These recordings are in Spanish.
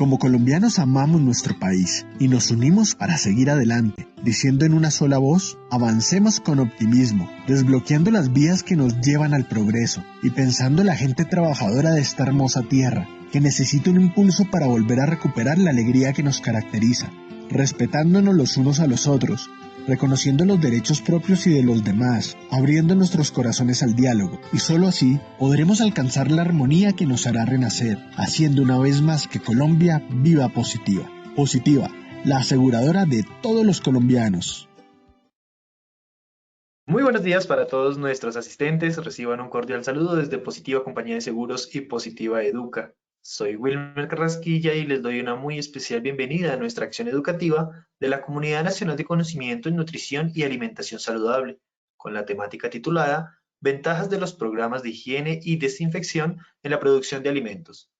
Como colombianos amamos nuestro país y nos unimos para seguir adelante, diciendo en una sola voz, avancemos con optimismo, desbloqueando las vías que nos llevan al progreso y pensando en la gente trabajadora de esta hermosa tierra, que necesita un impulso para volver a recuperar la alegría que nos caracteriza, respetándonos los unos a los otros, reconociendo los derechos propios y de los demás, abriendo nuestros corazones al diálogo, y solo así podremos alcanzar la armonía que nos hará renacer, haciendo una vez más que Colombia viva positiva. Positiva, la aseguradora de todos los colombianos. Muy buenos días para todos nuestros asistentes. Reciban un cordial saludo desde Positiva Compañía de Seguros y Positiva Educa. Soy Wilmer Carrasquilla y les doy una muy especial bienvenida a nuestra acción educativa de la Comunidad Nacional de Conocimiento en Nutrición y Alimentación Saludable, con la temática titulada Ventajas de los programas de higiene y desinfección en la producción de alimentos.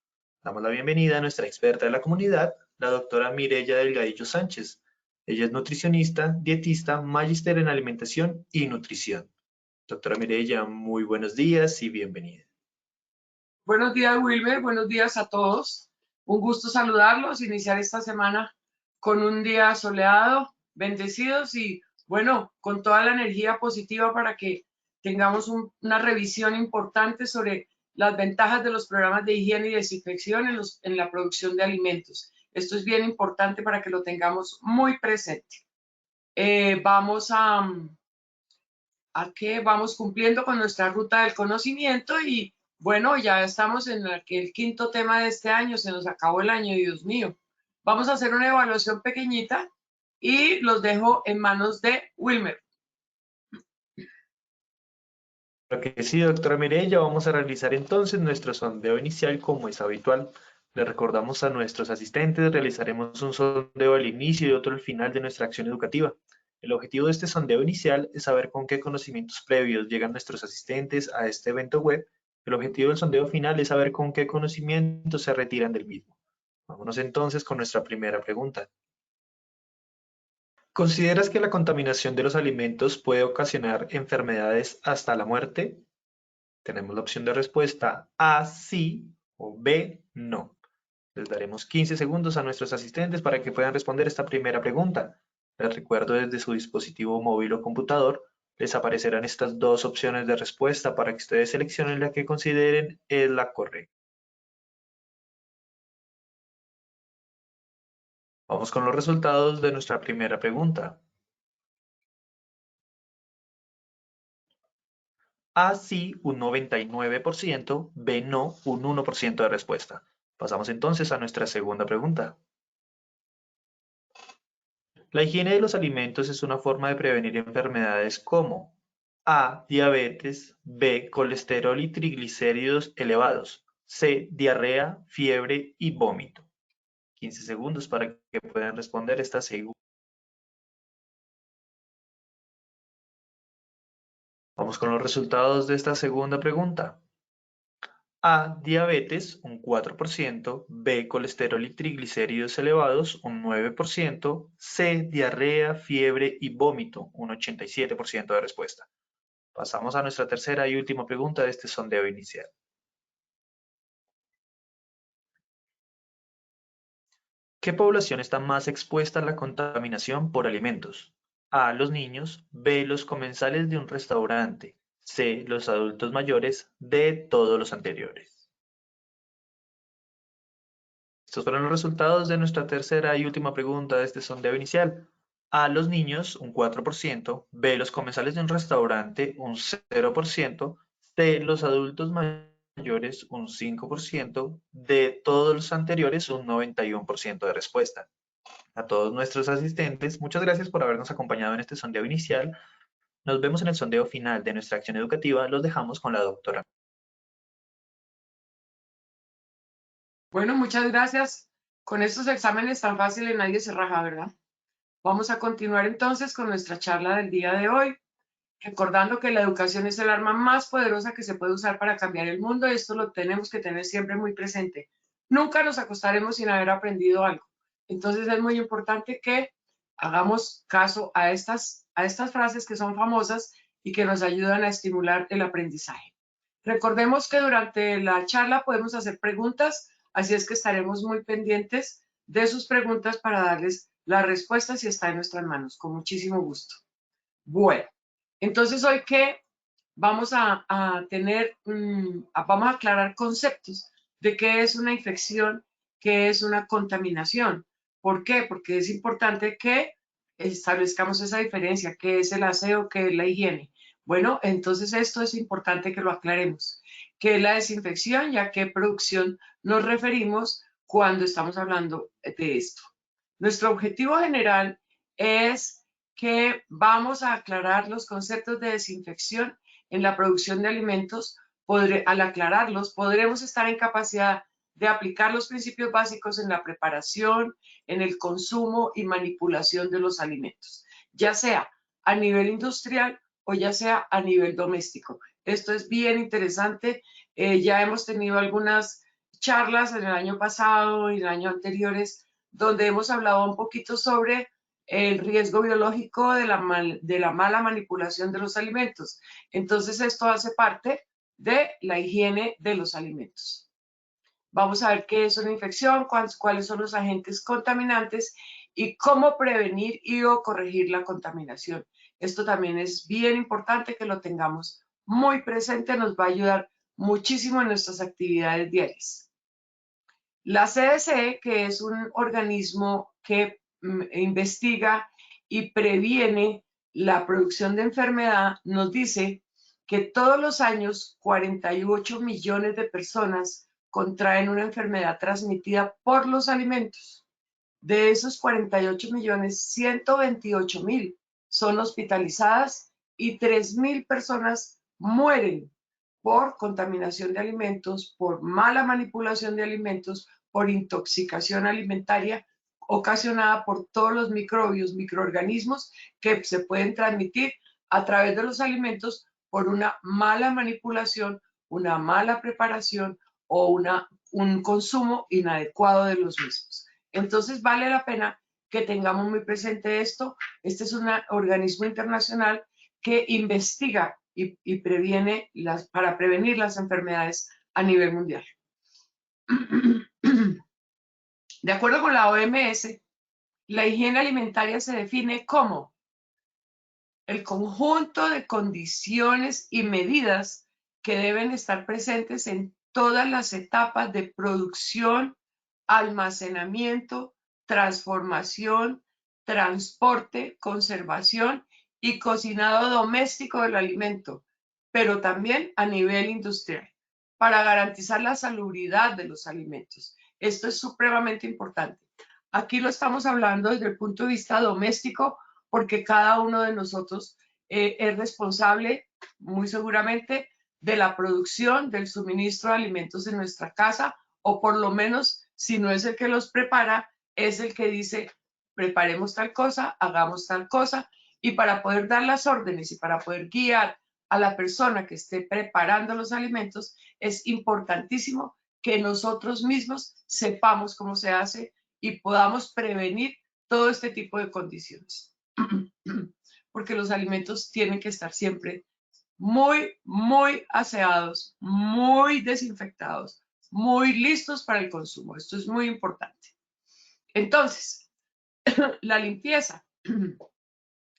Damos la bienvenida a nuestra experta de la comunidad, la doctora Mireya Delgadillo Sánchez. Ella es nutricionista, dietista, magíster en alimentación y nutrición. Doctora Mireya, muy buenos días y bienvenida. Buenos días, Wilmer. Buenos días a todos. Un gusto saludarlos, iniciar esta semana con un día soleado, bendecidos y, bueno, con toda la energía positiva para que tengamos una revisión importante sobre las ventajas de los programas de higiene y desinfección en la producción de alimentos. Esto es bien importante para que lo tengamos muy presente. Vamos cumpliendo con nuestra ruta del conocimiento y bueno, ya estamos en el quinto tema de este año, se nos acabó el año, Dios mío. Vamos a hacer una evaluación pequeñita y los dejo en manos de Wilmer. Claro que sí, doctora Mireya, vamos a realizar entonces nuestro sondeo inicial como es habitual. Le recordamos a nuestros asistentes, realizaremos un sondeo al inicio y otro al final de nuestra acción educativa. El objetivo de este sondeo inicial es saber con qué conocimientos previos llegan nuestros asistentes a este evento web. El objetivo del sondeo final es saber con qué conocimientos se retiran del mismo. Vámonos entonces con nuestra primera pregunta. ¿Consideras que la contaminación de los alimentos puede ocasionar enfermedades hasta la muerte? Tenemos la opción de respuesta A, sí, o B, no. Les daremos 15 segundos a nuestros asistentes para que puedan responder esta primera pregunta. Les recuerdo desde su dispositivo móvil o computador, les aparecerán estas dos opciones de respuesta para que ustedes seleccionen la que consideren es la correcta. Vamos con los resultados de nuestra primera pregunta. A sí, un 99%, B no, un 1% de respuesta. Pasamos entonces a nuestra segunda pregunta. La higiene de los alimentos es una forma de prevenir enfermedades como A, diabetes, B, colesterol y triglicéridos elevados, C, diarrea, fiebre y vómito. 15 segundos para que puedan responder esta segunda. Vamos con los resultados de esta segunda pregunta. A, diabetes, un 4%, B, colesterol y triglicéridos elevados, un 9%, C, diarrea, fiebre y vómito, un 87% de respuesta. Pasamos a nuestra tercera y última pregunta de este sondeo inicial. ¿Qué población está más expuesta a la contaminación por alimentos? A, los niños, B, los comensales de un restaurante, C, los adultos mayores, D, todos los anteriores. Estos fueron los resultados de nuestra tercera y última pregunta de este sondeo inicial. A, los niños, un 4%, B, los comensales de un restaurante, un 0%, C, los adultos mayores, un 5%, D, todos los anteriores, un 91% de respuesta. A todos nuestros asistentes, muchas gracias por habernos acompañado en este sondeo inicial. Nos vemos en el sondeo final de nuestra acción educativa. Los dejamos con la doctora. Bueno, muchas gracias. Con estos exámenes tan fáciles nadie se raja, ¿verdad? Vamos a continuar entonces con nuestra charla del día de hoy, recordando que la educación es el arma más poderosa que se puede usar para cambiar el mundo y esto lo tenemos que tener siempre muy presente. Nunca nos acostaremos sin haber aprendido algo. Entonces es muy importante que hagamos caso a estas frases que son famosas y que nos ayudan a estimular el aprendizaje. Recordemos que durante la charla podemos hacer preguntas Así es que estaremos muy pendientes de sus preguntas para darles las respuestas si está en nuestras manos, con muchísimo gusto. Bueno, entonces hoy que vamos a vamos a aclarar conceptos de qué es una infección, qué es una contaminación. ¿Por qué? Porque es importante que establezcamos esa diferencia, qué es el aseo, qué es la higiene. Bueno, entonces esto es importante que lo aclaremos. ¿Qué es la desinfección y a qué producción nos referimos cuando estamos hablando de esto? Nuestro objetivo general es que vamos a aclarar los conceptos de desinfección en la producción de alimentos. Al aclararlos, podremos estar en capacidad de aplicar los principios básicos en la preparación, en el consumo y manipulación de los alimentos, ya sea a nivel industrial o ya sea a nivel doméstico. Esto es bien interesante. Ya hemos tenido algunas charlas en el año pasado y el año anteriores donde hemos hablado un poquito sobre el riesgo biológico de la mala manipulación de los alimentos. Entonces, esto hace parte de la higiene de los alimentos. Vamos a ver qué es una infección, cuáles son los agentes contaminantes y cómo prevenir y o corregir la contaminación. Esto también es bien importante que lo tengamos muy presente, nos va a ayudar muchísimo en nuestras actividades diarias. La CDC, que es un organismo que investiga y previene la producción de enfermedad, nos dice que todos los años 48 millones de personas contraen una enfermedad transmitida por los alimentos. De esos 48 millones, 128,000 son hospitalizadas y 3,000 personas mueren por contaminación de alimentos, por mala manipulación de alimentos, por intoxicación alimentaria ocasionada por todos los microbios, microorganismos que se pueden transmitir a través de los alimentos por una mala manipulación, una mala preparación o un consumo inadecuado de los mismos. Entonces vale la pena que tengamos muy presente esto. Este es un organismo internacional que investiga y previene para prevenir las enfermedades a nivel mundial. De acuerdo con la OMS, la higiene alimentaria se define como el conjunto de condiciones y medidas que deben estar presentes en todas las etapas de producción, almacenamiento, transformación, transporte, conservación y cocinado doméstico del alimento, pero también a nivel industrial, para garantizar la salubridad de los alimentos. Esto es supremamente importante. Aquí lo estamos hablando desde el punto de vista doméstico, porque cada uno de nosotros es responsable, muy seguramente, de la producción, del suministro de alimentos en nuestra casa, o por lo menos, si no es el que los prepara, es el que dice, preparemos tal cosa, hagamos tal cosa, y para poder dar las órdenes y para poder guiar a la persona que esté preparando los alimentos, es importantísimo que nosotros mismos sepamos cómo se hace y podamos prevenir todo este tipo de condiciones. Porque los alimentos tienen que estar siempre muy, muy aseados, muy desinfectados, muy listos para el consumo. Esto es muy importante. Entonces, la limpieza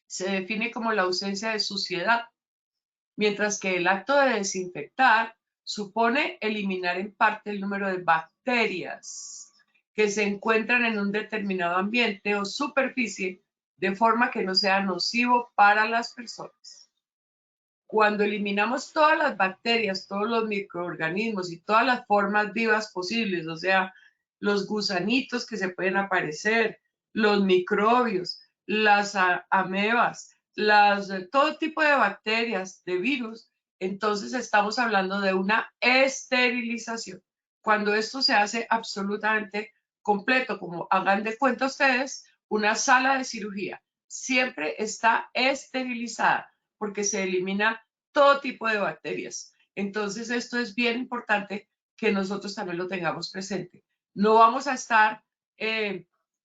se define como la ausencia de suciedad, mientras que el acto de desinfectar supone eliminar en parte el número de bacterias que se encuentran en un determinado ambiente o superficie de forma que no sea nocivo para las personas. Cuando eliminamos todas las bacterias, todos los microorganismos y todas las formas vivas posibles, o sea, los gusanitos que se pueden aparecer, los microbios, las amebas, todo tipo de bacterias, de virus, entonces estamos hablando de una esterilización. Cuando esto se hace absolutamente completo, como hagan de cuenta ustedes, una sala de cirugía siempre está esterilizada porque se elimina todo tipo de bacterias. Entonces, esto es bien importante que nosotros también lo tengamos presente. No vamos a estar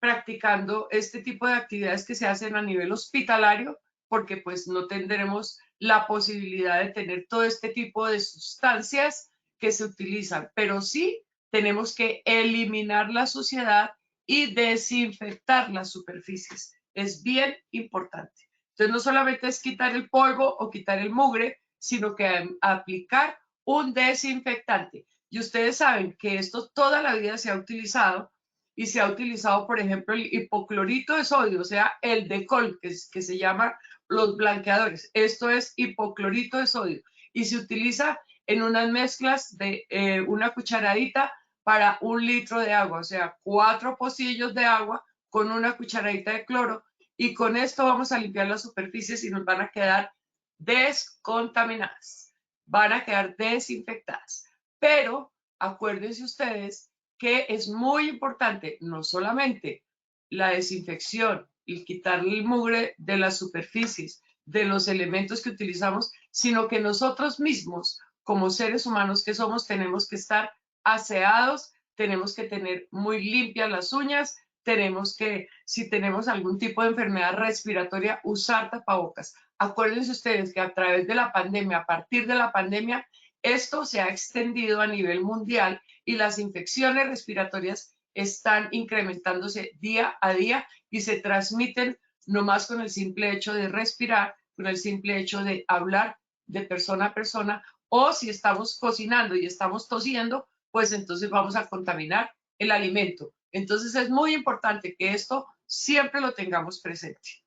practicando este tipo de actividades que se hacen a nivel hospitalario, porque pues no tendremos la posibilidad de tener todo este tipo de sustancias que se utilizan, pero sí tenemos que eliminar la suciedad y desinfectar las superficies. Es bien importante. Entonces, no solamente es quitar el polvo o quitar el mugre, sino que aplicar un desinfectante. Y ustedes saben que esto toda la vida se ha utilizado y se ha utilizado, por ejemplo, el hipoclorito de sodio, o sea, el Decol, que se llama los blanqueadores. Esto es hipoclorito de sodio y se utiliza en unas mezclas de una cucharadita para 1 litro de agua, o sea, 4 pocillos de agua con una cucharadita de cloro, y con esto vamos a limpiar las superficies y nos van a quedar descontaminadas, van a quedar desinfectadas. Pero acuérdense ustedes que es muy importante no solamente la desinfección y quitarle el mugre de las superficies, de los elementos que utilizamos, sino que nosotros mismos, como seres humanos que somos, tenemos que estar aseados, tenemos que tener muy limpias las uñas, tenemos que, si tenemos algún tipo de enfermedad respiratoria, usar tapabocas. Acuérdense ustedes que a través de la pandemia, a partir de la pandemia, esto se ha extendido a nivel mundial y las infecciones respiratorias están incrementándose día a día y se transmiten nomás con el simple hecho de respirar, con el simple hecho de hablar de persona a persona, o si estamos cocinando y estamos tosiendo, pues entonces vamos a contaminar el alimento. Entonces es muy importante que esto siempre lo tengamos presente.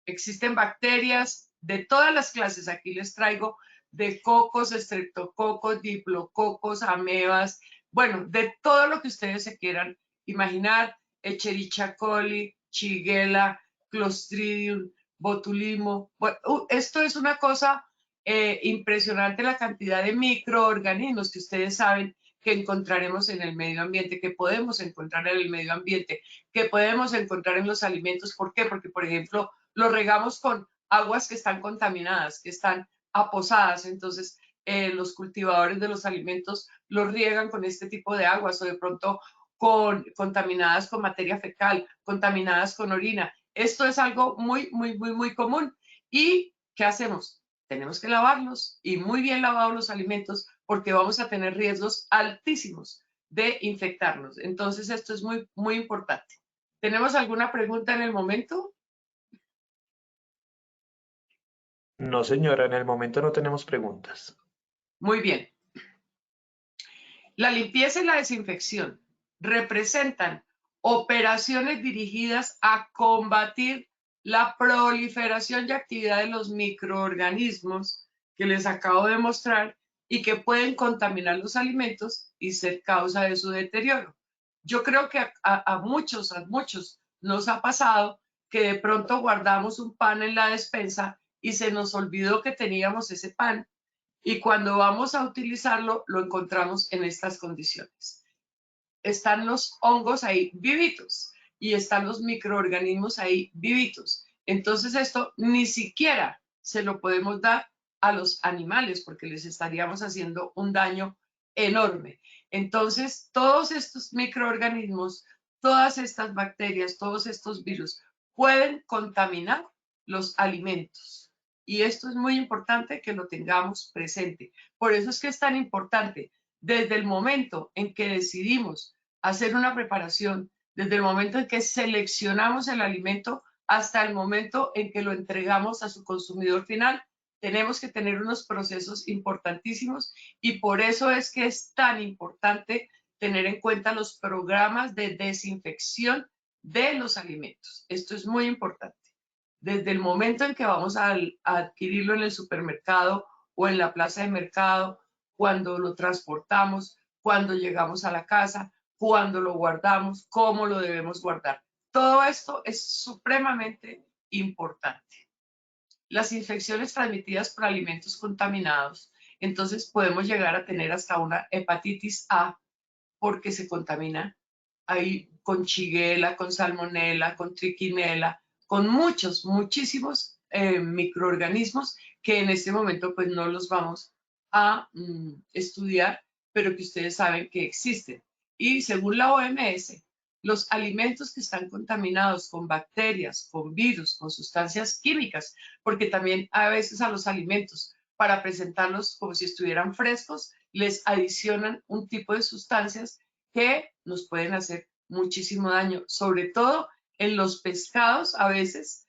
Existen bacterias de todas las clases. Aquí les traigo de cocos, estreptococos, diplococos, amebas, bueno, de todo lo que ustedes se quieran imaginar, Escherichia coli, Shigella, Clostridium, Botulismo. Bueno, esto es una cosa impresionante, la cantidad de microorganismos que ustedes saben que encontraremos en el medio ambiente, que podemos encontrar en el medio ambiente, que podemos encontrar en los alimentos. ¿Por qué? Porque, por ejemplo, lo regamos con aguas que están contaminadas, que están aposadas, entonces los cultivadores de los alimentos los riegan con este tipo de aguas, o de pronto contaminadas con materia fecal, contaminadas con orina. Esto es algo muy común. ¿Y qué hacemos? Tenemos que lavarlos, y muy bien lavados los alimentos, porque vamos a tener riesgos altísimos de infectarnos. Entonces esto es muy importante. ¿Tenemos alguna pregunta en el momento? No, señora, en el momento no tenemos preguntas. Muy bien. La limpieza y la desinfección representan operaciones dirigidas a combatir la proliferación y actividad de los microorganismos que les acabo de mostrar y que pueden contaminar los alimentos y ser causa de su deterioro. Yo creo que a muchos nos ha pasado que de pronto guardamos un pan en la despensa y se nos olvidó que teníamos ese pan, y cuando vamos a utilizarlo lo encontramos en estas condiciones. Están los hongos ahí vivitos y están los microorganismos ahí vivitos. Entonces esto ni siquiera se lo podemos dar a los animales porque les estaríamos haciendo un daño enorme. Entonces todos estos microorganismos, todas estas bacterias, todos estos virus pueden contaminar los alimentos. Y esto es muy importante que lo tengamos presente. Por eso es que es tan importante, desde el momento en que decidimos hacer una preparación, desde el momento en que seleccionamos el alimento hasta el momento en que lo entregamos a su consumidor final, tenemos que tener unos procesos importantísimos, y por eso es que es tan importante tener en cuenta los programas de desinfección de los alimentos. Esto es muy importante. Desde el momento en que vamos a adquirirlo en el supermercado o en la plaza de mercado, cuando lo transportamos, cuando llegamos a la casa, cuando lo guardamos, cómo lo debemos guardar. Todo esto es supremamente importante. Las infecciones transmitidas por alimentos contaminados, entonces podemos llegar a tener hasta una hepatitis A porque se contamina ahí con Shigella, con Salmonella, con Trichinella, con muchísimos microorganismos que en este momento pues no los vamos a estudiar, pero que ustedes saben que existen. Y según la OMS, los alimentos que están contaminados con bacterias, con virus, con sustancias químicas, porque también a veces a los alimentos, para presentarlos como si estuvieran frescos, les adicionan un tipo de sustancias que nos pueden hacer muchísimo daño, sobre todo en los pescados. A veces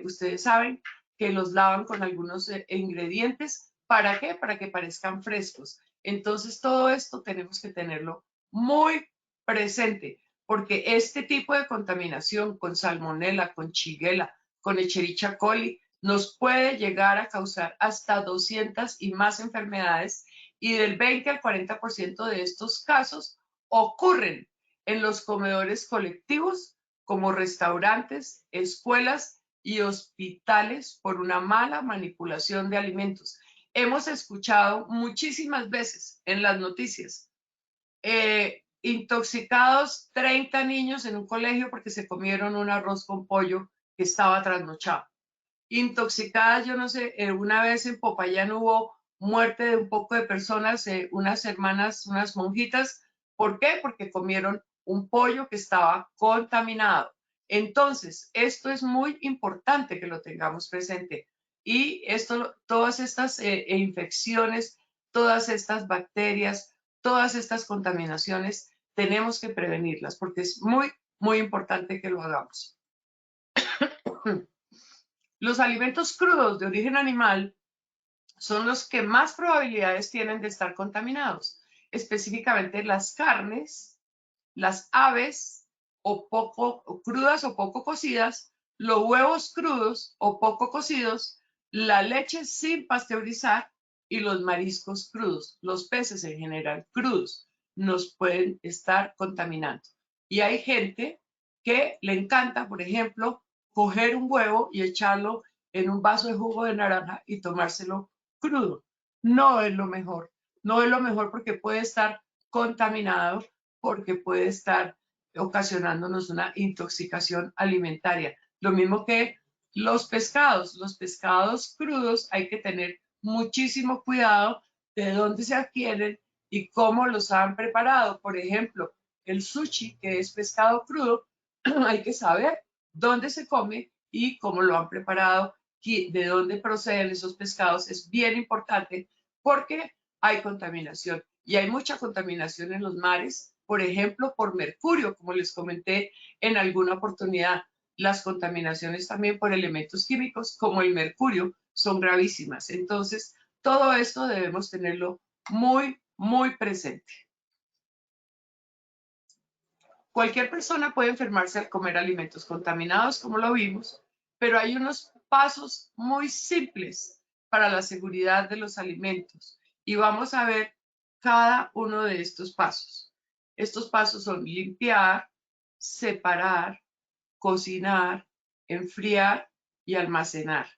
ustedes saben que los lavan con algunos ingredientes. ¿Para qué? Para que parezcan frescos. Entonces todo esto tenemos que tenerlo muy presente, porque este tipo de contaminación con salmonela, con shigella, con Escherichia coli, nos puede llegar a causar hasta 200 y más enfermedades, y del 20 al 40% de estos casos ocurren en los comedores colectivos, como restaurantes, escuelas y hospitales, por una mala manipulación de alimentos. Hemos escuchado muchísimas veces en las noticias, intoxicados 30 niños en un colegio porque se comieron un arroz con pollo que estaba trasnochado. Intoxicadas, yo no sé, una vez en Popayán hubo muerte de un poco de personas, unas hermanas, unas monjitas. ¿Por qué? Porque comieron un pollo que estaba contaminado. Entonces, esto es muy importante que lo tengamos presente. Y esto, todas estas infecciones, todas estas bacterias, todas estas contaminaciones, tenemos que prevenirlas porque es muy, muy importante que lo hagamos. Los alimentos crudos de origen animal son los que más probabilidades tienen de estar contaminados, específicamente las carnes, las aves o poco crudas o poco cocidas, los huevos crudos o poco cocidos, la leche sin pasteurizar y los mariscos crudos. Los peces en general crudos nos pueden estar contaminando. Y hay gente que le encanta, por ejemplo, coger un huevo y echarlo en un vaso de jugo de naranja y tomárselo crudo. No es lo mejor. No es lo mejor porque puede estar contaminado, porque puede estar ocasionándonos una intoxicación alimentaria. Lo mismo que los pescados crudos, hay que tener muchísimo cuidado de dónde se adquieren y cómo los han preparado. Por ejemplo, el sushi, que es pescado crudo, hay que saber dónde se come y cómo lo han preparado, de dónde proceden esos pescados. Es bien importante porque hay contaminación y hay mucha contaminación en los mares, por ejemplo, por mercurio, como les comenté en alguna oportunidad. Las contaminaciones también por elementos químicos como el mercurio son gravísimas. Entonces, todo esto debemos tenerlo muy, muy presente. Cualquier persona puede enfermarse al comer alimentos contaminados, como lo vimos, pero hay unos pasos muy simples para la seguridad de los alimentos y vamos a ver cada uno de estos pasos. Estos pasos son limpiar, separar, cocinar, enfriar y almacenar.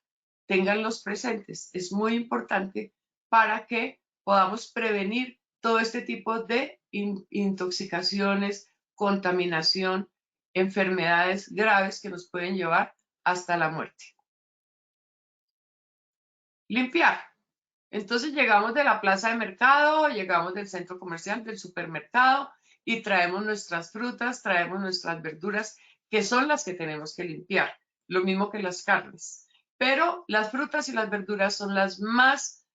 Ténganlos presentes. Es muy importante para que podamos prevenir todo este tipo de intoxicaciones, contaminación, enfermedades graves que nos pueden llevar hasta la muerte. Limpiar. Entonces llegamos de la plaza de mercado, llegamos del centro comercial, del supermercado y traemos nuestras frutas, traemos nuestras verduras, que son las que tenemos que limpiar, lo mismo que las carnes. Pero las frutas y las verduras son las más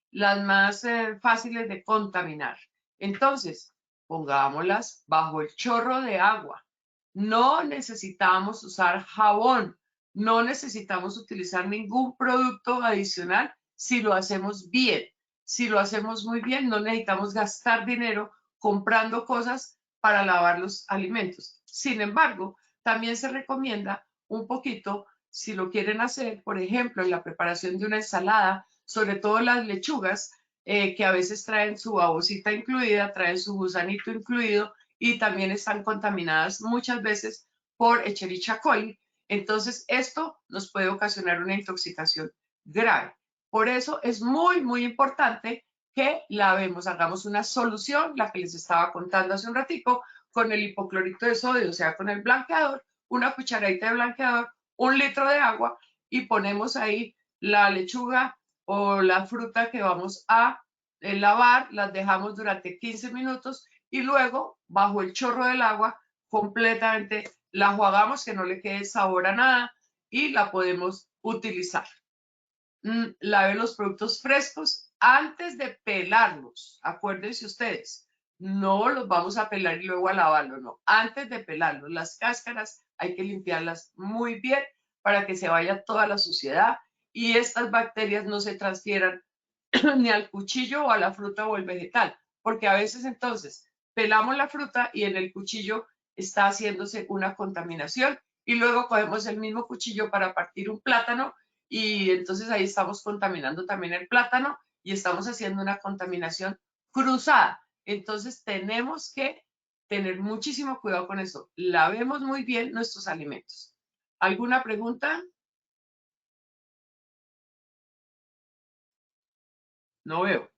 fáciles de contaminar. Entonces, pongámoslas bajo el chorro de agua. No necesitamos usar jabón, no necesitamos utilizar ningún producto adicional si lo hacemos bien. Si lo hacemos muy bien, no necesitamos gastar dinero comprando cosas para lavar los alimentos. Sin embargo, también se recomienda un poquito, si lo quieren hacer, por ejemplo, en la preparación de una ensalada, sobre todo las lechugas, que a veces traen su babosita incluida, traen su gusanito incluido y también están contaminadas muchas veces por Escherichia coli. Entonces, esto nos puede ocasionar una intoxicación grave. Por eso es muy, muy importante que lavemos, hagamos una solución, la que les estaba contando hace un ratico, con el hipoclorito de sodio, o sea, con el blanqueador, una cucharadita de blanqueador, 1 litro de agua y ponemos ahí la lechuga o la fruta que vamos a lavar, las dejamos durante 15 minutos y luego, bajo el chorro del agua, completamente la enjuagamos, que no le quede sabor a nada y la podemos utilizar. Lave los productos frescos antes de pelarlos. Acuérdense ustedes, no los vamos a pelar y luego a lavarlo, no. Antes de pelarlos, las cáscaras hay que limpiarlas muy bien para que se vaya toda la suciedad y estas bacterias no se transfieran ni al cuchillo o a la fruta o el vegetal, porque a veces entonces pelamos la fruta y en el cuchillo está haciéndose una contaminación y luego cogemos el mismo cuchillo para partir un plátano y entonces ahí estamos contaminando también el plátano y estamos haciendo una contaminación cruzada. Entonces tenemos que tener muchísimo cuidado con eso. Lavemos muy bien nuestros alimentos. ¿Alguna pregunta? No veo.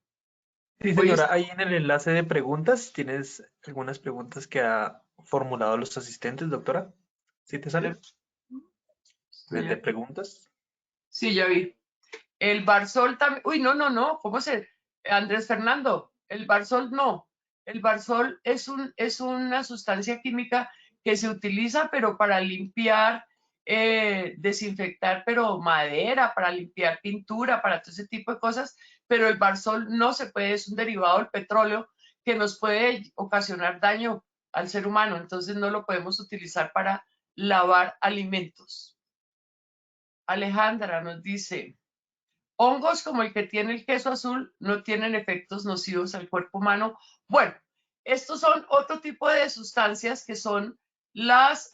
Sí, Hoy señora, ahí en el enlace de preguntas tienes algunas preguntas que ha formulado los asistentes, doctora. ¿Sí te sale? Desde preguntas. sí, ya vi. El Barsol también. Uy, no, no, no. ¿Cómo se? Andrés Fernando, el Barsol no. El Barsol es una sustancia química que se utiliza, pero para limpiar, desinfectar, pero madera, para limpiar pintura, para todo ese tipo de cosas. Pero el Barsol no se puede, es un derivado del petróleo que nos puede ocasionar daño al ser humano. Entonces no lo podemos utilizar para lavar alimentos. Alejandra nos dice. Hongos como el que tiene el queso azul no tienen efectos nocivos al cuerpo humano. Bueno, estos son otro tipo de sustancias que son los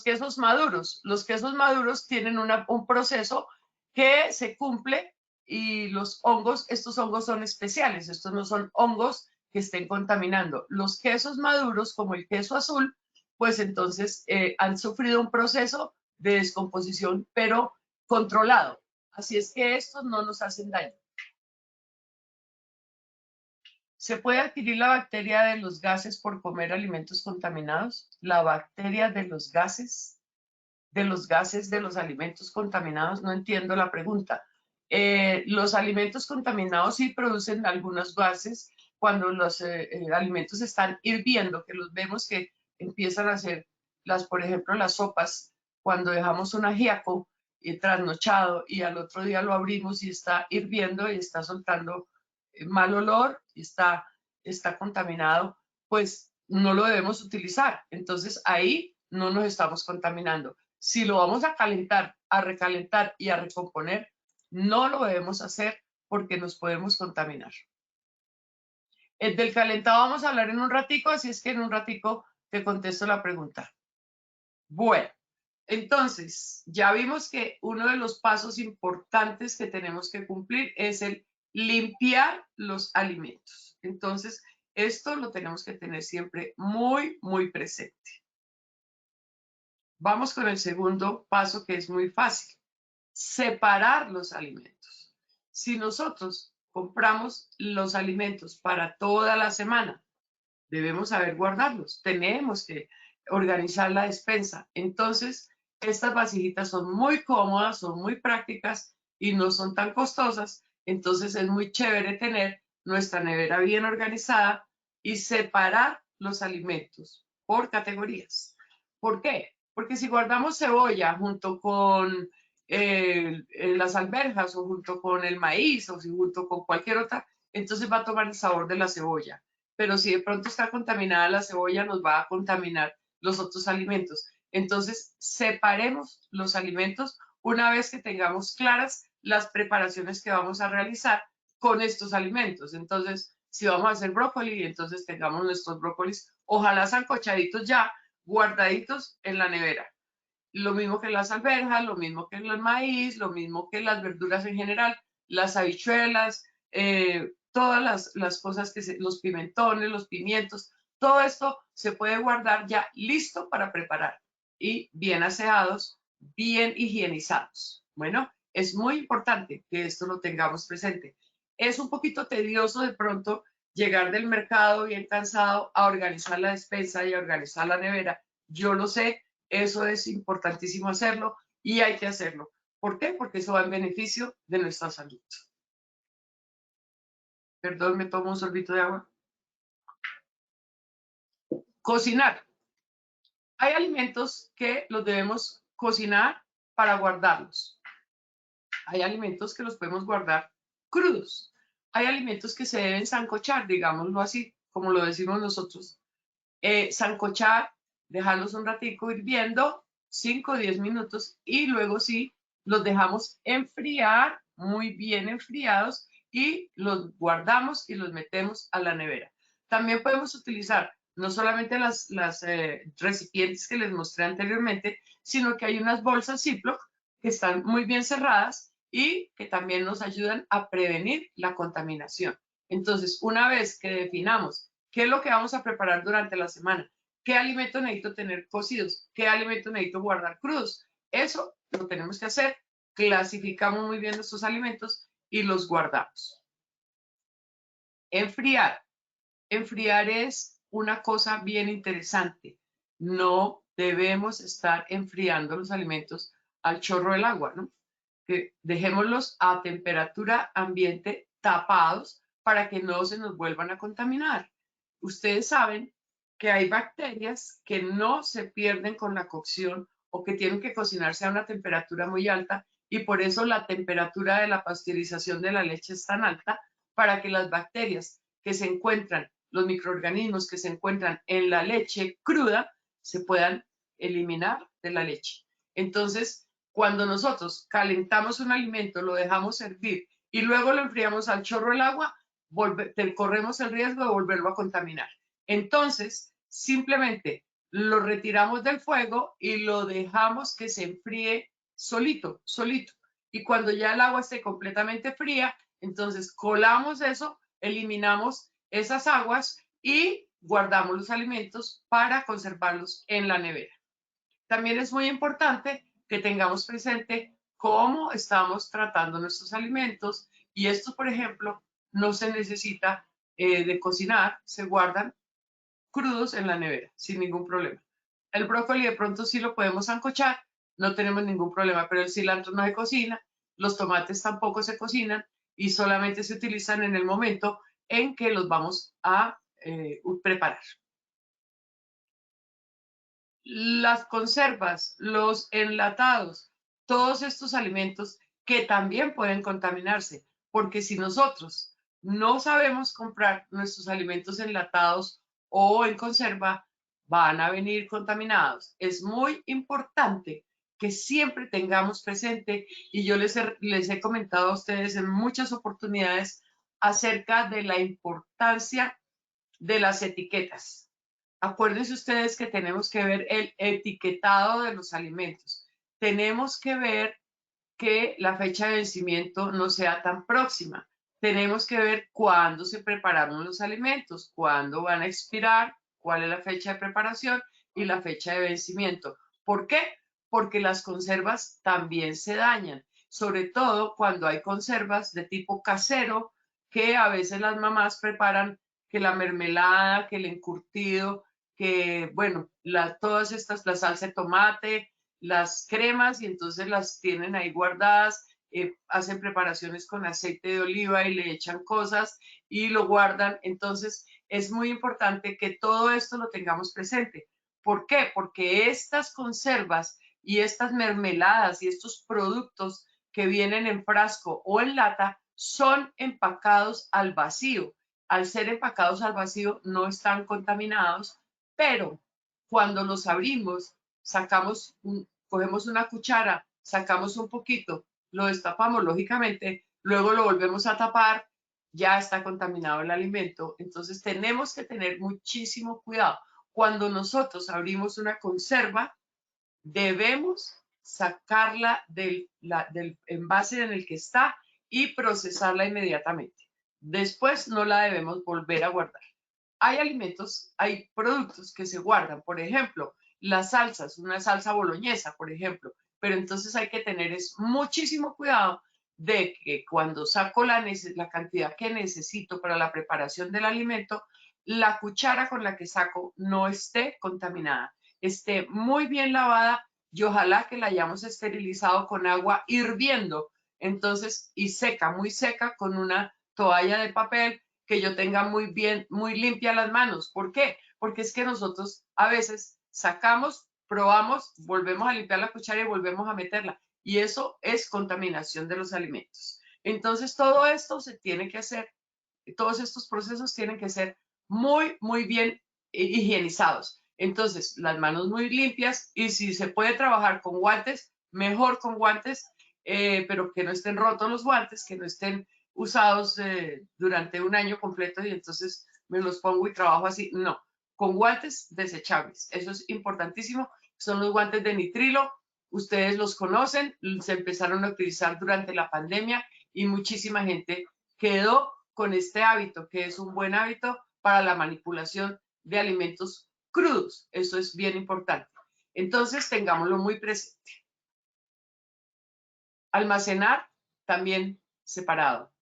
quesos maduros. Los quesos maduros tienen un proceso que se cumple y los hongos, estos hongos son especiales, estos no son hongos que estén contaminando. Los quesos maduros, como el queso azul, pues entonces han sufrido un proceso de descomposición, pero controlado. Así es que estos no nos hacen daño. ¿Se puede adquirir la bacteria de los gases por comer alimentos contaminados? La bacteria de los gases de los alimentos contaminados, no entiendo la pregunta. Los alimentos contaminados sí producen algunos gases cuando los alimentos están hirviendo, que los vemos que empiezan a hacer, por ejemplo, las sopas, cuando dejamos un ajíaco trasnochado y al otro día lo abrimos y está hirviendo y está soltando mal olor y está contaminado, pues no lo debemos utilizar. Entonces ahí no nos estamos contaminando. Si lo vamos a calentar, a recalentar y a recomponer, no lo debemos hacer porque nos podemos contaminar. El del calentado vamos a hablar en un ratico, así es que en un ratico te contesto la pregunta. Bueno, entonces ya vimos que uno de los pasos importantes que tenemos que cumplir es el limpiar los alimentos. Entonces, esto lo tenemos que tener siempre muy, muy presente. Vamos con el segundo paso que es muy fácil. Separar los alimentos. Si nosotros compramos los alimentos para toda la semana, debemos saber guardarlos. Tenemos que organizar la despensa. Entonces, estas vasijitas son muy cómodas, son muy prácticas y no son tan costosas. Entonces, es muy chévere tener nuestra nevera bien organizada y separar los alimentos por categorías. ¿Por qué? Porque si guardamos cebolla junto con las alberjas o junto con el maíz o junto con cualquier otra, entonces va a tomar el sabor de la cebolla. Pero si de pronto está contaminada la cebolla, nos va a contaminar los otros alimentos. Entonces, separemos los alimentos una vez que tengamos claras las preparaciones que vamos a realizar con estos alimentos. Entonces, si vamos a hacer brócoli, entonces tengamos nuestros brócolis, ojalá sancochaditos ya, guardaditos en la nevera. Lo mismo que las alberjas, lo mismo que el maíz, lo mismo que las verduras en general, las habichuelas, todas las cosas los pimentones, los pimientos, todo esto se puede guardar ya listo para preparar y bien aseados, bien higienizados. Bueno, es muy importante que esto lo tengamos presente. Es un poquito tedioso de pronto llegar del mercado bien cansado a organizar la despensa y a organizar la nevera. Yo lo sé, eso es importantísimo hacerlo y hay que hacerlo. ¿Por qué? Porque eso va en beneficio de nuestra salud. Perdón, me tomo un sorbito de agua. Cocinar. Hay alimentos que los debemos cocinar para guardarlos. Hay alimentos que los podemos guardar crudos. hay alimentos que se deben sancochar, digámoslo así, como lo decimos nosotros. Sancochar, dejarlos un ratico hirviendo, 5 o 10 minutos, y luego sí, los dejamos enfriar, muy bien enfriados, y los guardamos y los metemos a la nevera. También podemos utilizar no solamente las recipientes que les mostré anteriormente, sino que hay unas bolsas Ziploc que están muy bien cerradas y que también nos ayudan a prevenir la contaminación. Entonces, una vez que definamos qué es lo que vamos a preparar durante la semana, qué alimentos necesito tener cocidos, qué alimentos necesito guardar crudos, eso lo tenemos que hacer, clasificamos muy bien nuestros alimentos y los guardamos. Enfriar. Enfriar es una cosa bien interesante. No debemos estar enfriando los alimentos al chorro del agua, ¿no? Que dejémoslos a temperatura ambiente tapados para que no se nos vuelvan a contaminar. Ustedes saben que hay bacterias que no se pierden con la cocción o que tienen que cocinarse a una temperatura muy alta y por eso la temperatura de la pasteurización de la leche es tan alta para que las bacterias que se encuentran, los microorganismos que se encuentran en la leche cruda, se puedan eliminar de la leche. Entonces, cuando nosotros calentamos un alimento, lo dejamos hervir y luego lo enfriamos al chorro del agua, corremos el riesgo de volverlo a contaminar. Entonces, simplemente lo retiramos del fuego y lo dejamos que se enfríe solito, solito. Y cuando ya el agua esté completamente fría, entonces colamos eso, eliminamos esas aguas y guardamos los alimentos para conservarlos en la nevera. También es muy importante que tengamos presente cómo estamos tratando nuestros alimentos y estos, por ejemplo, no se necesita de cocinar, se guardan crudos en la nevera sin ningún problema. El brócoli de pronto sí lo podemos sancochar, no tenemos ningún problema, pero el cilantro no se cocina, los tomates tampoco se cocinan y solamente se utilizan en el momento en que los vamos a preparar. Las conservas, los enlatados, todos estos alimentos que también pueden contaminarse, porque si nosotros no sabemos comprar nuestros alimentos enlatados o en conserva, van a venir contaminados. Es muy importante que siempre tengamos presente, y yo les he comentado a ustedes en muchas oportunidades acerca de la importancia de las etiquetas. Acuérdense ustedes que tenemos que ver el etiquetado de los alimentos. Tenemos que ver que la fecha de vencimiento no sea tan próxima. Tenemos que ver cuándo se prepararon los alimentos, cuándo van a expirar, cuál es la fecha de preparación y la fecha de vencimiento. ¿Por qué? Porque las conservas también se dañan, sobre todo cuando hay conservas de tipo casero que a veces las mamás preparan que la mermelada, que el encurtido, que, bueno, todas estas, la salsa de tomate, las cremas, y entonces las tienen ahí guardadas, hacen preparaciones con aceite de oliva y le echan cosas y lo guardan. Entonces es muy importante que todo esto lo tengamos presente. ¿Por qué? Porque estas conservas y estas mermeladas y estos productos que vienen en frasco o en lata son empacados al vacío. Al ser empacados al vacío no están contaminados, pero cuando los abrimos, cogemos una cuchara, sacamos un poquito, lo destapamos lógicamente, luego lo volvemos a tapar, ya está contaminado el alimento. Entonces tenemos que tener muchísimo cuidado. Cuando nosotros abrimos una conserva, debemos sacarla del envase en el que está y procesarla inmediatamente. Después no la debemos volver a guardar. Hay alimentos, hay productos que se guardan, por ejemplo, las salsas, una salsa boloñesa, por ejemplo, pero entonces hay que tener muchísimo cuidado de que cuando saco la cantidad que necesito para la preparación del alimento, la cuchara con la que saco no esté contaminada, esté muy bien lavada y ojalá que la hayamos esterilizado con agua hirviendo, entonces, y seca, muy seca, con una toalla de papel, que yo tenga muy bien, muy limpia las manos. ¿Por qué? Porque es que nosotros a veces sacamos, probamos, volvemos a limpiar la cuchara y volvemos a meterla. Y eso es contaminación de los alimentos. Entonces, todo esto se tiene que hacer todos estos procesos tienen que ser muy, muy bien higienizados. Entonces, las manos muy limpias y si se puede trabajar con guantes, mejor con guantes, pero que no estén rotos los guantes, que no estén usados durante un año completo y entonces me los pongo y trabajo así. No, con guantes desechables. Eso es importantísimo. Son los guantes de nitrilo. Ustedes los conocen, se empezaron a utilizar durante la pandemia y muchísima gente quedó con este hábito, que es un buen hábito para la manipulación de alimentos crudos. Eso es bien importante. Entonces, tengámoslo muy presente. Almacenar también separado.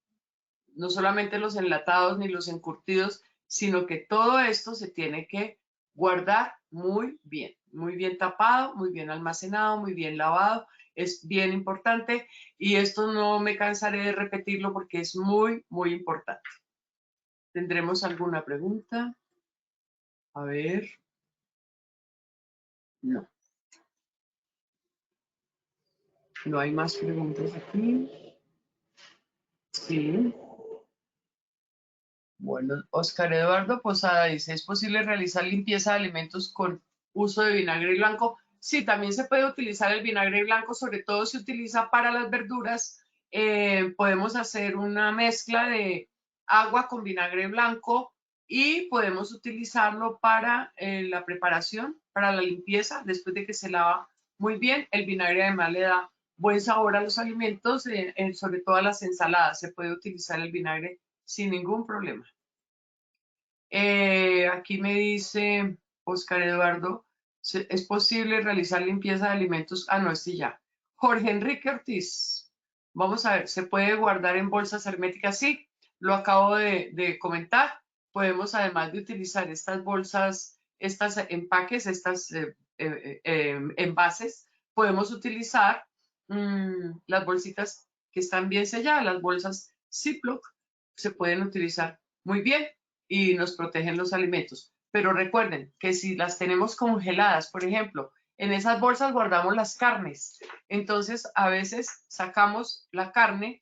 No solamente los enlatados ni los encurtidos, sino que todo esto se tiene que guardar muy bien tapado, muy bien almacenado, muy bien lavado. Es bien importante y esto no me cansaré de repetirlo porque es muy, muy importante. ¿Tendremos alguna pregunta? A ver. No. No hay más preguntas aquí. Sí. Bueno, Oscar Eduardo Posada dice, ¿es posible realizar limpieza de alimentos con uso de vinagre blanco? Sí, también se puede utilizar el vinagre blanco, sobre todo si utiliza para las verduras. Podemos hacer una mezcla de agua con vinagre blanco y podemos utilizarlo para la preparación, para la limpieza, después de que se lava muy bien. El vinagre además le da buen sabor a los alimentos, sobre todo a las ensaladas. Se puede utilizar el vinagre sin ningún problema. Aquí me dice Oscar Eduardo, ¿es posible realizar limpieza de alimentos? Ah, no, este ya. Jorge Enrique Ortiz, vamos a ver, ¿se puede guardar en bolsas herméticas? Sí, lo acabo de comentar. Podemos, además de utilizar estas bolsas, estos empaques, estas envases, podemos utilizar las bolsitas que están bien selladas, las bolsas Ziploc, se pueden utilizar muy bien y nos protegen los alimentos. Pero recuerden que si las tenemos congeladas, por ejemplo, en esas bolsas guardamos las carnes. Entonces, a veces sacamos la carne,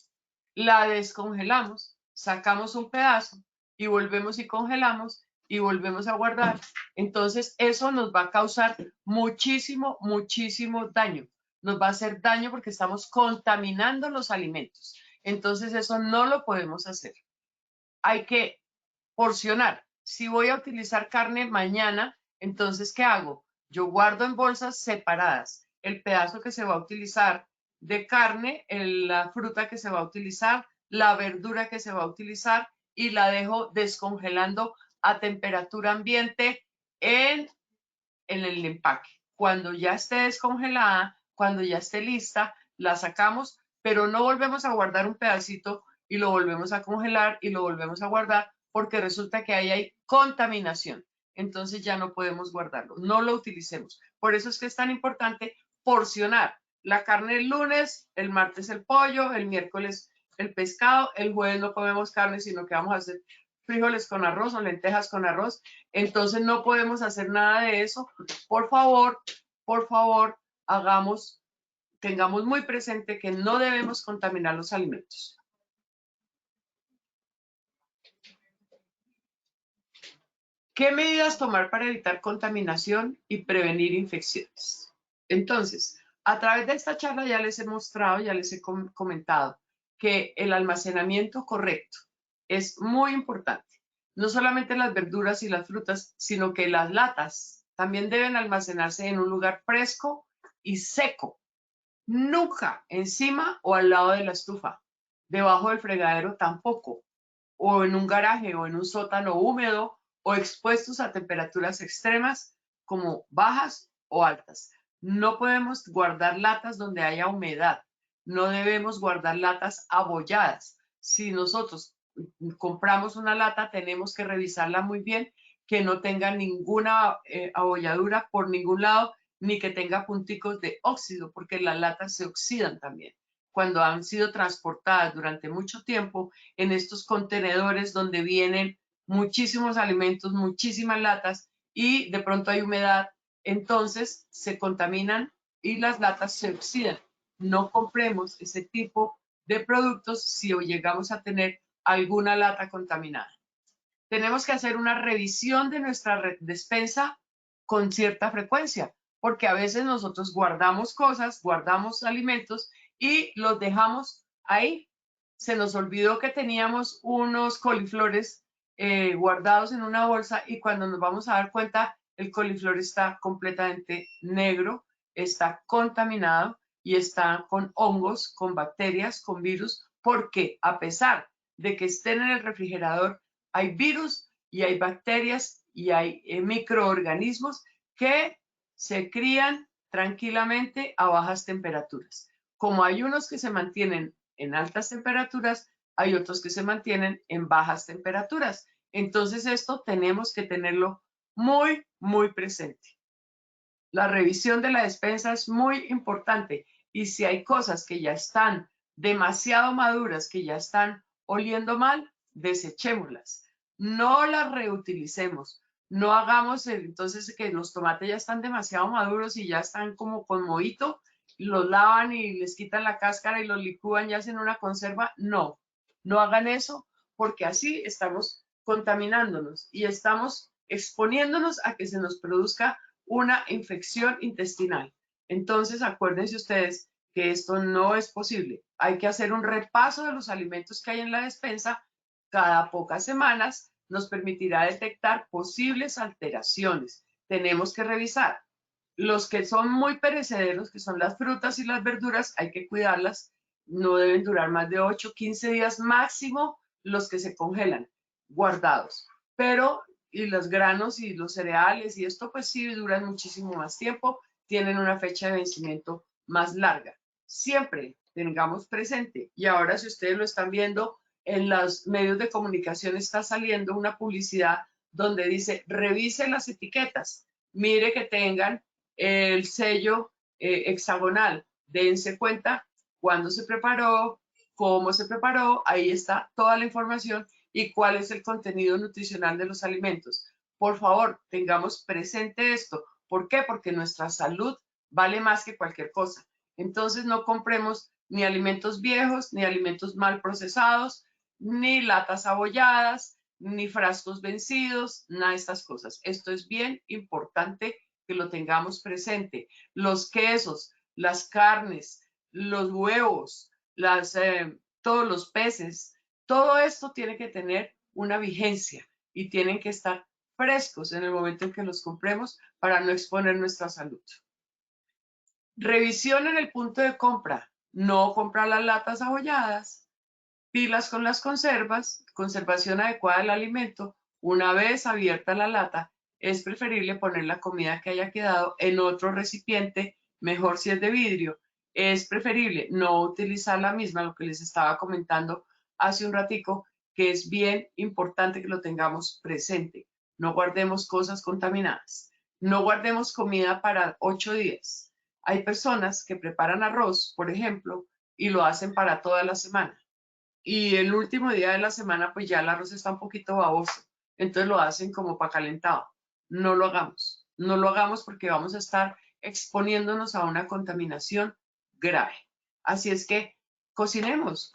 la descongelamos, sacamos un pedazo y volvemos y congelamos y volvemos a guardar. Entonces, eso nos va a causar muchísimo, muchísimo daño. Nos va a hacer daño porque estamos contaminando los alimentos. Entonces, eso no lo podemos hacer. Hay que porcionar. Si voy a utilizar carne mañana, entonces, ¿qué hago? Yo guardo en bolsas separadas el pedazo que se va a utilizar de carne, la fruta que se va a utilizar, la verdura que se va a utilizar y la dejo descongelando a temperatura ambiente en el empaque. Cuando ya esté descongelada, cuando ya esté lista, la sacamos, pero no volvemos a guardar un pedacito y lo volvemos a congelar y lo volvemos a guardar porque resulta que ahí hay contaminación. Entonces ya no podemos guardarlo, no lo utilicemos. Por eso es que es tan importante porcionar la carne el lunes, el martes el pollo, el miércoles el pescado, el jueves no comemos carne, sino que vamos a hacer frijoles con arroz o lentejas con arroz. Entonces no podemos hacer nada de eso. Por favor, tengamos muy presente que no debemos contaminar los alimentos. ¿Qué medidas tomar para evitar contaminación y prevenir infecciones? Entonces, a través de esta charla ya les he mostrado, ya les he comentado que el almacenamiento correcto es muy importante. No solamente las verduras y las frutas, sino que las latas también deben almacenarse en un lugar fresco y seco. Nunca encima o al lado de la estufa. Debajo del fregadero tampoco. O en un garaje o en un sótano húmedo o expuestos a temperaturas extremas como bajas o altas. No podemos guardar latas donde haya humedad. No debemos guardar latas abolladas. Si nosotros compramos una lata, tenemos que revisarla muy bien, que no tenga ninguna abolladura por ningún lado, ni que tenga punticos de óxido, porque las latas se oxidan también cuando han sido transportadas durante mucho tiempo en estos contenedores donde vienen muchísimos alimentos, muchísimas latas y de pronto hay humedad, entonces se contaminan y las latas se oxidan. No compremos ese tipo de productos si llegamos a tener alguna lata contaminada. Tenemos que hacer una revisión de nuestra despensa con cierta frecuencia, porque a veces nosotros guardamos cosas, guardamos alimentos y los dejamos ahí. Se nos olvidó que teníamos unos coliflores guardados en una bolsa y cuando nos vamos a dar cuenta, el coliflor está completamente negro, está contaminado y está con hongos, con bacterias, con virus, porque a pesar de que estén en el refrigerador, hay virus y hay bacterias y hay microorganismos que se crían tranquilamente a bajas temperaturas. Como hay unos que se mantienen en altas temperaturas, hay otros que se mantienen en bajas temperaturas. Entonces esto tenemos que tenerlo muy, muy presente. La revisión de la despensa es muy importante y si hay cosas que ya están demasiado maduras, que ya están oliendo mal, desechémoslas. No las reutilicemos. No hagamos entonces que los tomates ya están demasiado maduros y ya están como con mojito, los lavan y les quitan la cáscara y los licúan y hacen una conserva. No, no hagan eso porque así estamos contaminándonos y estamos exponiéndonos a que se nos produzca una infección intestinal. Entonces, acuérdense ustedes que esto no es posible. Hay que hacer un repaso de los alimentos que hay en la despensa cada pocas semanas. Nos permitirá detectar posibles alteraciones. Tenemos que revisar. Los que son muy perecederos, que son las frutas y las verduras, hay que cuidarlas. No deben durar más de 8, 15 días máximo los que se congelan, guardados. Pero y los granos y los cereales y esto pues sí duran muchísimo más tiempo, tienen una fecha de vencimiento más larga. Siempre tengamos presente, y ahora si ustedes lo están viendo, en los medios de comunicación está saliendo una publicidad donde dice, revise las etiquetas, mire que tengan el sello hexagonal, dense cuenta cuándo se preparó, cómo se preparó, ahí está toda la información y cuál es el contenido nutricional de los alimentos. Por favor, tengamos presente esto. ¿Por qué? Porque nuestra salud vale más que cualquier cosa. Entonces no compremos ni alimentos viejos, ni alimentos mal procesados, ni latas abolladas, ni frascos vencidos, nada de estas cosas. Esto es bien importante que lo tengamos presente. Los quesos, las carnes, los huevos, todos los peces, todo esto tiene que tener una vigencia y tienen que estar frescos en el momento en que los compremos para no exponer nuestra salud. Revisión en el punto de compra. No comprar las latas abolladas. Pilas con las conservas. Conservación adecuada del alimento. Una vez abierta la lata, es preferible poner la comida que haya quedado en otro recipiente, mejor si es de vidrio. Es preferible no utilizar la misma, lo que les estaba comentando hace un ratico, que es bien importante que lo tengamos presente. No guardemos cosas contaminadas. No guardemos comida para 8 días. Hay personas que preparan arroz, por ejemplo, y lo hacen para toda la semana. Y el último día de la semana, pues ya el arroz está un poquito baboso. Entonces lo hacen como para calentado. No lo hagamos. No lo hagamos porque vamos a estar exponiéndonos a una contaminación grave. Así es que cocinemos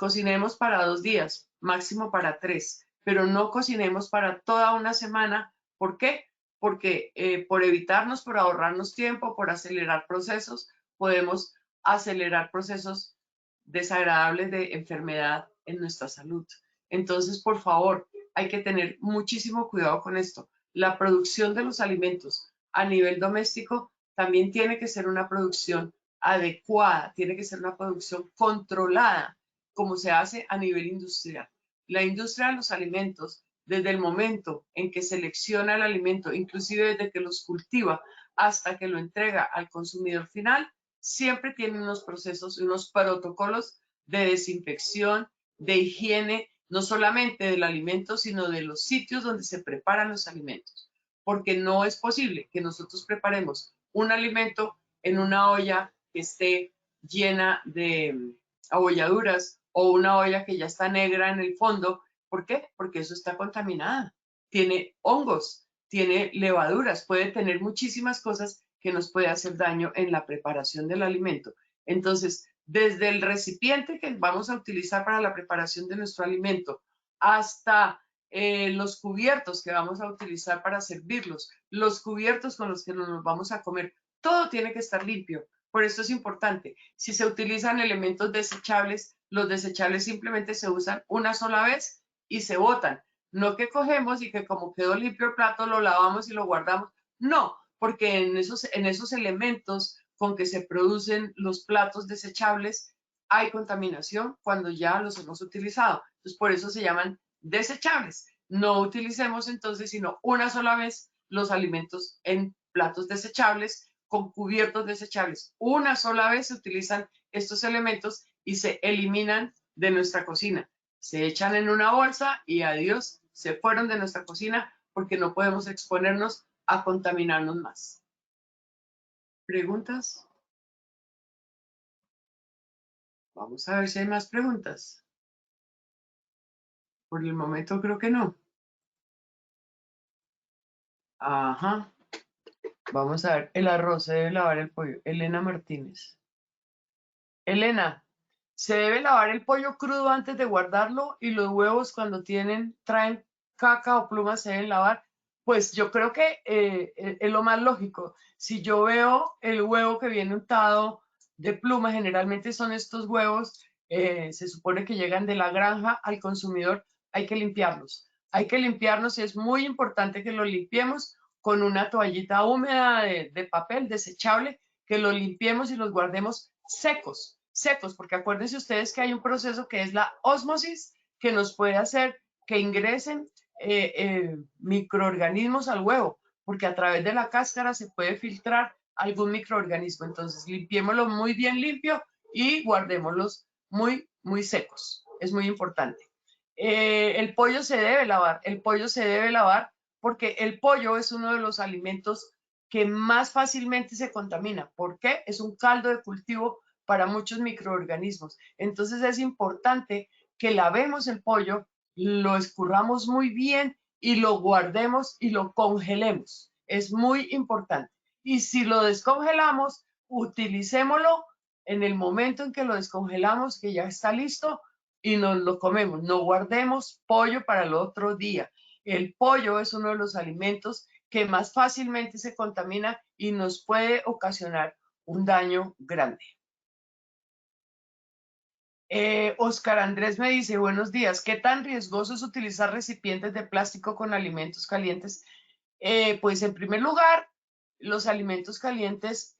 para 2 días, máximo para 3, pero no cocinemos para toda una semana. ¿Por qué? Porque por evitarnos, por ahorrarnos tiempo, por acelerar procesos, podemos acelerar procesos desagradables de enfermedad en nuestra salud. Entonces, por favor, hay que tener muchísimo cuidado con esto. La producción de los alimentos a nivel doméstico también tiene que ser una producción adecuada, tiene que ser una producción controlada, como se hace a nivel industrial. La industria de los alimentos, desde el momento en que selecciona el alimento, inclusive desde que los cultiva hasta que lo entrega al consumidor final, siempre tiene unos procesos, unos protocolos de desinfección, de higiene, no solamente del alimento, sino de los sitios donde se preparan los alimentos. Porque no es posible que nosotros preparemos un alimento en una olla que esté llena de abolladuras o una olla que ya está negra en el fondo. ¿Por qué? Porque eso está contaminada. Tiene hongos, tiene levaduras, puede tener muchísimas cosas que nos puede hacer daño en la preparación del alimento. Entonces, desde el recipiente que vamos a utilizar para la preparación de nuestro alimento hasta los cubiertos que vamos a utilizar para servirlos, los cubiertos con los que nos vamos a comer, todo tiene que estar limpio. Por esto es importante. Si se utilizan elementos desechables, los desechables simplemente se usan una sola vez y se botan. No que cogemos y que como quedó limpio el plato lo lavamos y lo guardamos. No, porque en esos elementos con que se producen los platos desechables hay contaminación cuando ya los hemos utilizado. Entonces, por eso se llaman desechables. No utilicemos entonces sino una sola vez los alimentos en platos desechables con cubiertos desechables. Una sola vez se utilizan estos elementos y se eliminan de nuestra cocina. Se echan en una bolsa y adiós, se fueron de nuestra cocina porque no podemos exponernos a contaminarnos más. ¿Preguntas? Vamos a ver si hay más preguntas. Por el momento creo que no. Ajá. Vamos a ver, el arroz se debe lavar el pollo. Elena Martínez. Elena, se debe lavar el pollo crudo antes de guardarlo y los huevos cuando traen caca o plumas se deben lavar. Pues yo creo que es lo más lógico. Si yo veo el huevo que viene untado de pluma, generalmente son estos huevos, se supone que llegan de la granja al consumidor, hay que limpiarlos. Hay que limpiarlos y es muy importante que lo limpiemos con una toallita húmeda de papel desechable, que lo limpiemos y los guardemos secos, porque acuérdense ustedes que hay un proceso que es la ósmosis, que nos puede hacer que ingresen microorganismos al huevo, porque a través de la cáscara se puede filtrar algún microorganismo. Entonces, limpiémoslo muy bien limpio y guardémoslos muy, muy secos. Es muy importante. El pollo se debe lavar. El pollo se debe lavar porque el pollo es uno de los alimentos que más fácilmente se contamina. ¿Por qué? Es un caldo de cultivo para muchos microorganismos. Entonces es importante que lavemos el pollo, lo escurramos muy bien y lo guardemos y lo congelemos. Es muy importante. Y si lo descongelamos, utilicémoslo en el momento en que lo descongelamos, que ya está listo, y nos lo comemos. No guardemos pollo para el otro día. El pollo es uno de los alimentos que más fácilmente se contamina y nos puede ocasionar un daño grande. Oscar Andrés me dice, buenos días, ¿qué tan riesgoso es utilizar recipientes de plástico con alimentos calientes? Pues en primer lugar, los alimentos calientes,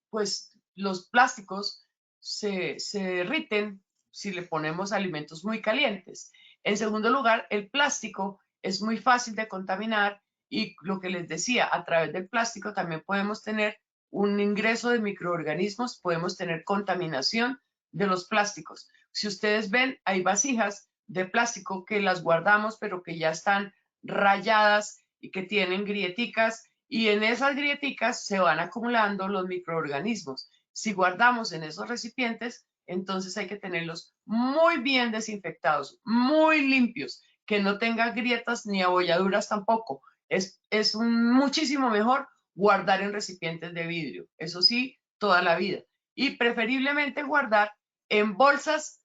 pues los plásticos se derriten si le ponemos alimentos muy calientes. En segundo lugar, el plástico es muy fácil de contaminar y lo que les decía, a través del plástico también podemos tener un ingreso de microorganismos, podemos tener contaminación de los plásticos. Si ustedes ven, hay vasijas de plástico que las guardamos, pero que ya están rayadas y que tienen grieticas, y en esas grieticas se van acumulando los microorganismos. Si guardamos en esos recipientes, entonces hay que tenerlos muy bien desinfectados, muy limpios, que no tengan grietas ni abolladuras tampoco. Es muchísimo mejor guardar en recipientes de vidrio, eso sí, toda la vida. Y preferiblemente guardar en bolsas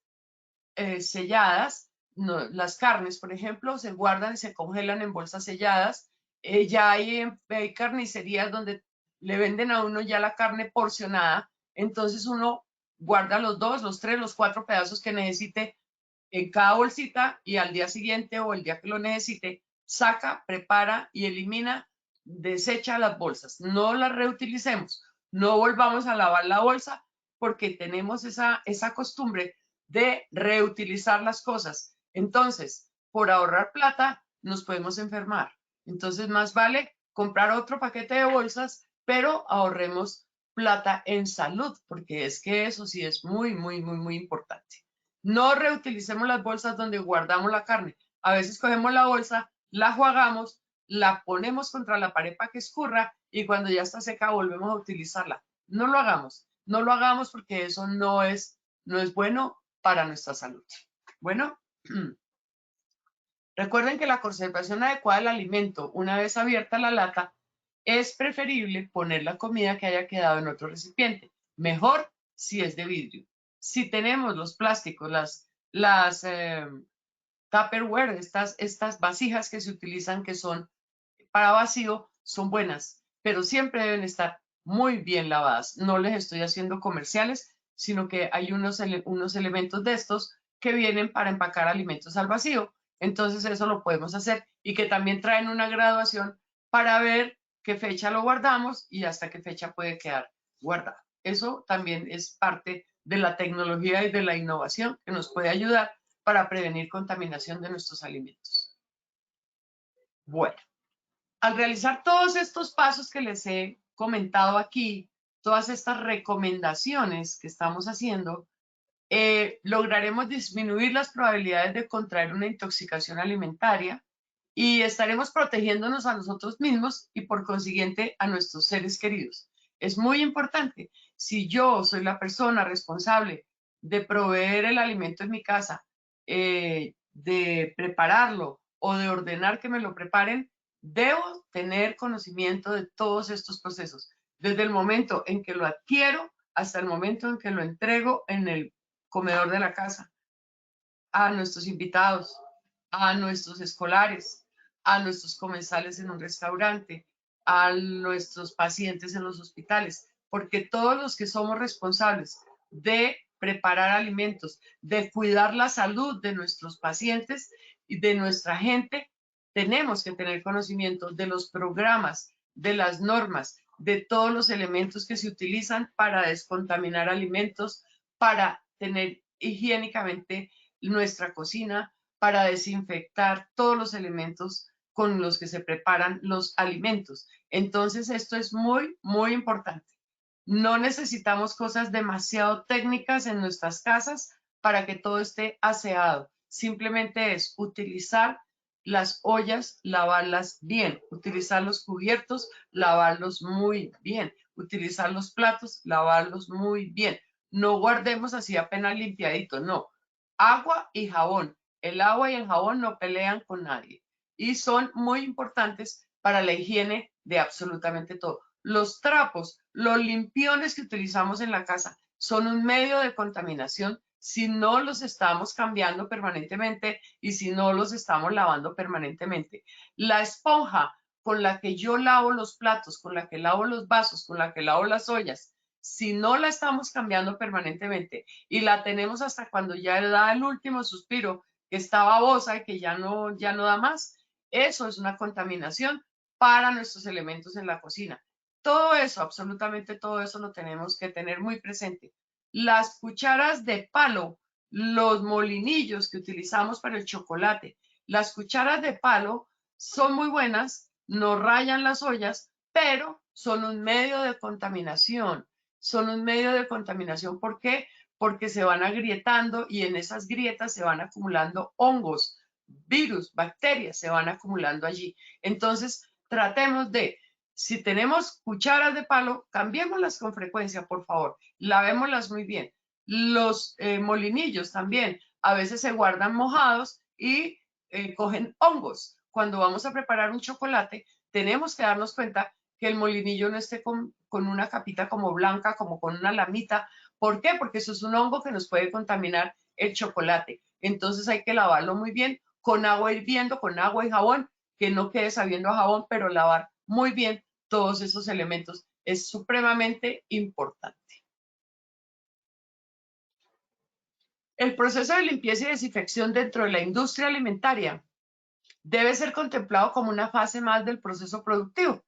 selladas. No, las carnes, por ejemplo, se guardan y se congelan en bolsas selladas. Ya hay carnicerías donde le venden a uno ya la carne porcionada, entonces uno guarda los 2, los 3, los 4 pedazos que necesite en cada bolsita y al día siguiente o el día que lo necesite, saca, prepara y elimina, desecha las bolsas. No las reutilicemos, no volvamos a lavar la bolsa porque tenemos esa costumbre de reutilizar las cosas. Entonces, por ahorrar plata, nos podemos enfermar. Entonces, más vale comprar otro paquete de bolsas, pero ahorremos plata en salud, porque es que eso sí es muy, muy, muy, muy importante. No reutilicemos las bolsas donde guardamos la carne. A veces cogemos la bolsa, la enjuagamos, la ponemos contra la pared para que escurra y cuando ya está seca volvemos a utilizarla. No lo hagamos, no lo hagamos porque eso no es bueno para nuestra salud. Bueno, recuerden que la conservación adecuada del alimento, una vez abierta la lata, es preferible poner la comida que haya quedado en otro recipiente. Mejor si es de vidrio. Si tenemos los plásticos, Tupperware, estas vasijas que se utilizan que son para vacío, son buenas, pero siempre deben estar muy bien lavadas. No les estoy haciendo comerciales, sino que hay unos elementos de estos que vienen para empacar alimentos al vacío. Entonces eso lo podemos hacer y que también traen una graduación para ver qué fecha lo guardamos y hasta qué fecha puede quedar guardado. Eso también es parte de la tecnología y de la innovación que nos puede ayudar para prevenir contaminación de nuestros alimentos. Bueno, al realizar todos estos pasos que les he comentado aquí, todas estas recomendaciones que estamos haciendo, lograremos disminuir las probabilidades de contraer una intoxicación alimentaria y estaremos protegiéndonos a nosotros mismos y por consiguiente a nuestros seres queridos. Es muy importante. Si yo soy la persona responsable de proveer el alimento en mi casa, de prepararlo o de ordenar que me lo preparen, debo tener conocimiento de todos estos procesos, desde el momento en que lo adquiero hasta el momento en que lo entrego en el comedor de la casa, a nuestros invitados, a nuestros escolares, a nuestros comensales en un restaurante, a nuestros pacientes en los hospitales, porque todos los que somos responsables de preparar alimentos, de cuidar la salud de nuestros pacientes y de nuestra gente, tenemos que tener conocimiento de los programas, de las normas, de todos los elementos que se utilizan para descontaminar alimentos, para tener higiénicamente nuestra cocina, para desinfectar todos los elementos con los que se preparan los alimentos. Entonces, esto es muy, muy importante. No necesitamos cosas demasiado técnicas en nuestras casas para que todo esté aseado. Simplemente es utilizar las ollas, lavarlas bien, utilizar los cubiertos, lavarlos muy bien, utilizar los platos, lavarlos muy bien. No guardemos así apenas limpiadito, no. Agua y jabón. El agua y el jabón no pelean con nadie y son muy importantes para la higiene de absolutamente todo. Los trapos, los limpiones que utilizamos en la casa son un medio de contaminación si no los estamos cambiando permanentemente y si no los estamos lavando permanentemente. La esponja con la que yo lavo los platos, con la que lavo los vasos, con la que lavo las ollas, si no la estamos cambiando permanentemente y la tenemos hasta cuando ya da el último suspiro, que está babosa y que ya no da más, eso es una contaminación para nuestros elementos en la cocina. Todo eso, absolutamente todo eso lo tenemos que tener muy presente. Las cucharas de palo, los molinillos que utilizamos para el chocolate, las cucharas de palo son muy buenas, no rayan las ollas, pero son un medio de contaminación. Son un medio de contaminación. ¿Por qué? Porque se van agrietando y en esas grietas se van acumulando hongos, virus, bacterias, se van acumulando allí. Entonces, tratemos de, si tenemos cucharas de palo, cambiémoslas con frecuencia, por favor. Lavémoslas muy bien. Los molinillos también, a veces se guardan mojados y cogen hongos. Cuando vamos a preparar un chocolate, tenemos que darnos cuenta que el molinillo no esté con una capita como blanca, como con una lamita. ¿Por qué? Porque eso es un hongo que nos puede contaminar el chocolate. Entonces hay que lavarlo muy bien con agua hirviendo, con agua y jabón, que no quede sabiendo a jabón, pero lavar muy bien todos esos elementos es supremamente importante. El proceso de limpieza y desinfección dentro de la industria alimentaria debe ser contemplado como una fase más del proceso productivo.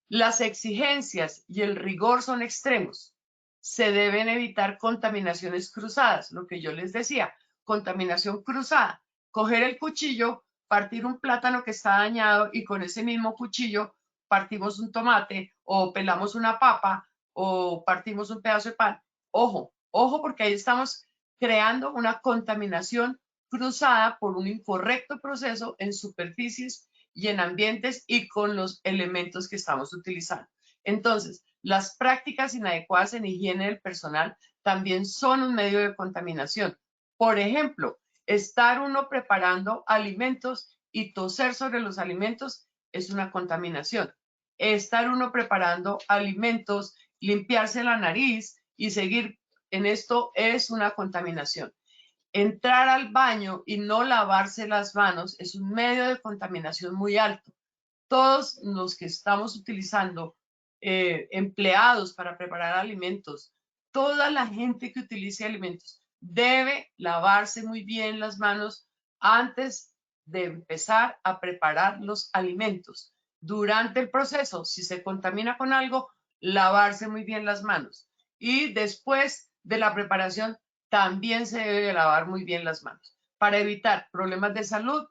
Las exigencias y el rigor son extremos. Se deben evitar contaminaciones cruzadas, lo que yo les decía, contaminación cruzada. Coger el cuchillo, partir un plátano que está dañado y con ese mismo cuchillo partimos un tomate o pelamos una papa o partimos un pedazo de pan. Ojo, ojo, porque ahí estamos creando una contaminación cruzada por un incorrecto proceso en superficies y en ambientes y con los elementos que estamos utilizando. Entonces, las prácticas inadecuadas en higiene del personal también son un medio de contaminación. Por ejemplo, estar uno preparando alimentos y toser sobre los alimentos es una contaminación. Estar uno preparando alimentos, limpiarse la nariz y seguir en esto es una contaminación. Entrar al baño y no lavarse las manos es un medio de contaminación muy alto. Todos los que estamos utilizando empleados para preparar alimentos, toda la gente que utilice alimentos debe lavarse muy bien las manos antes de empezar a preparar los alimentos. Durante el proceso, si se contamina con algo, lavarse muy bien las manos. Y después de la preparación, también se debe lavar muy bien las manos para evitar problemas de salud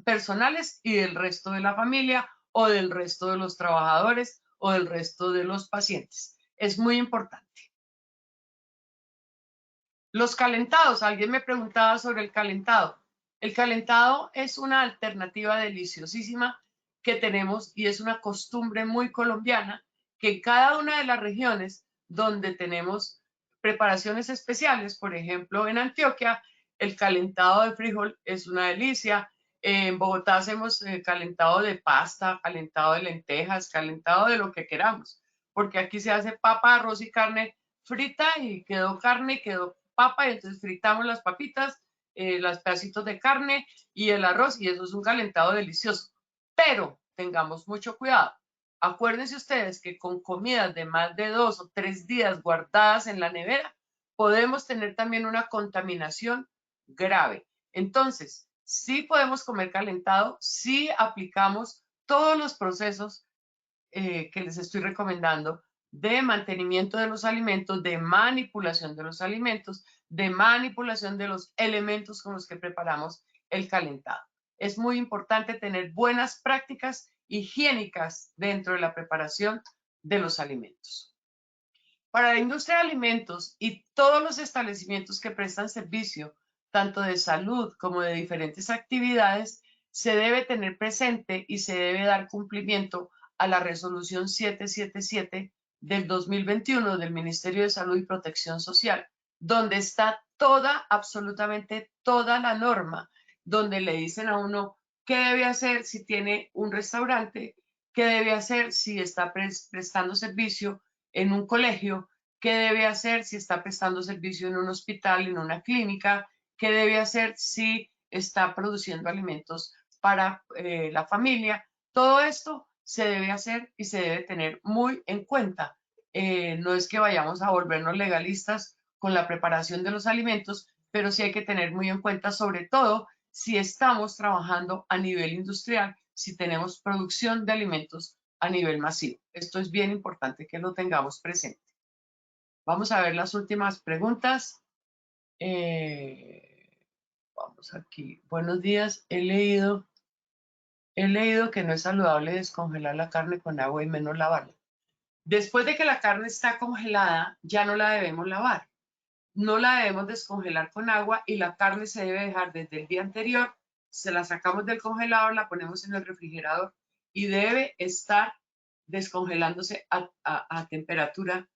personales y del resto de la familia o del resto de los trabajadores o del resto de los pacientes. Es muy importante. Los calentados, alguien me preguntaba sobre el calentado. El calentado es una alternativa deliciosísima que tenemos y es una costumbre muy colombiana que en cada una de las regiones donde tenemos preparaciones especiales, por ejemplo en Antioquia, el calentado de frijol es una delicia. En Bogotá hacemos calentado de pasta, calentado de lentejas, calentado de lo que queramos, porque aquí se hace papa, arroz y carne frita y quedó carne y quedó papa y entonces fritamos las papitas, los pedacitos de carne y el arroz y eso es un calentado delicioso. Pero tengamos mucho cuidado. Acuérdense ustedes que con comidas de más de 2 o 3 días guardadas en la nevera, podemos tener también una contaminación grave. Entonces, sí podemos comer calentado, sí aplicamos todos los procesos que les estoy recomendando de mantenimiento de los alimentos, de manipulación de los alimentos, de manipulación de los elementos con los que preparamos el calentado. Es muy importante tener buenas prácticas higiénicas dentro de la preparación de los alimentos. Para la industria de alimentos y todos los establecimientos que prestan servicio, tanto de salud como de diferentes actividades, se debe tener presente y se debe dar cumplimiento a la resolución 777 del 2021 del Ministerio de Salud y Protección Social, donde está toda, absolutamente toda la norma, donde le dicen a uno qué debe hacer si tiene un restaurante, qué debe hacer si está prestando servicio en un colegio, qué debe hacer si está prestando servicio en un hospital, en una clínica, qué debe hacer si está produciendo alimentos para la familia. Todo esto se debe hacer y se debe tener muy en cuenta. No es que vayamos a volvernos legalistas con la preparación de los alimentos, pero sí hay que tener muy en cuenta, sobre todo si estamos trabajando a nivel industrial, si tenemos producción de alimentos a nivel masivo. Esto es bien importante que lo tengamos presente. Vamos a ver las últimas preguntas. Vamos aquí. Buenos días. He leído que no es saludable descongelar la carne con agua y menos lavarla. Después de que la carne está congelada, ya no la debemos lavar. No la debemos descongelar con agua y la carne se debe dejar desde el día anterior. Se la sacamos del congelador, la ponemos en el refrigerador y debe estar descongelándose a temperatura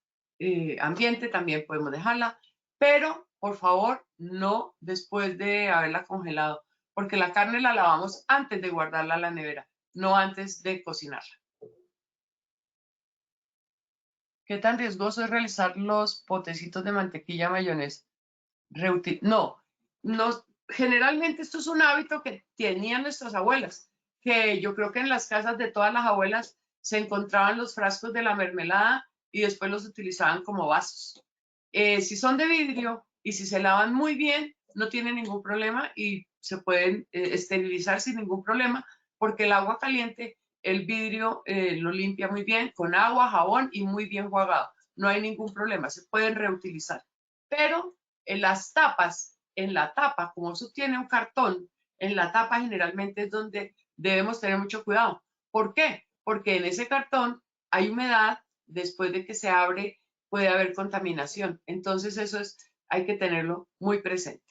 ambiente. También podemos dejarla, pero por favor no después de haberla congelado, porque la carne la lavamos antes de guardarla en la nevera, no antes de cocinarla. ¿Qué tan riesgoso es realizar los potecitos de mantequilla mayonesa? No, generalmente esto es un hábito que tenían nuestras abuelas, que yo creo que en las casas de todas las abuelas se encontraban los frascos de la mermelada y después los utilizaban como vasos. Si son de vidrio y si se lavan muy bien, no tienen ningún problema y se pueden esterilizar sin ningún problema, porque el agua caliente, el vidrio lo limpia muy bien con agua, jabón y muy bien enjuagado. No hay ningún problema, se pueden reutilizar. Pero en las tapas, en la tapa, como eso tiene un cartón, en la tapa generalmente es donde debemos tener mucho cuidado. ¿Por qué? Porque en ese cartón hay humedad, después de que se abre puede haber contaminación. Entonces eso hay que tenerlo muy presente.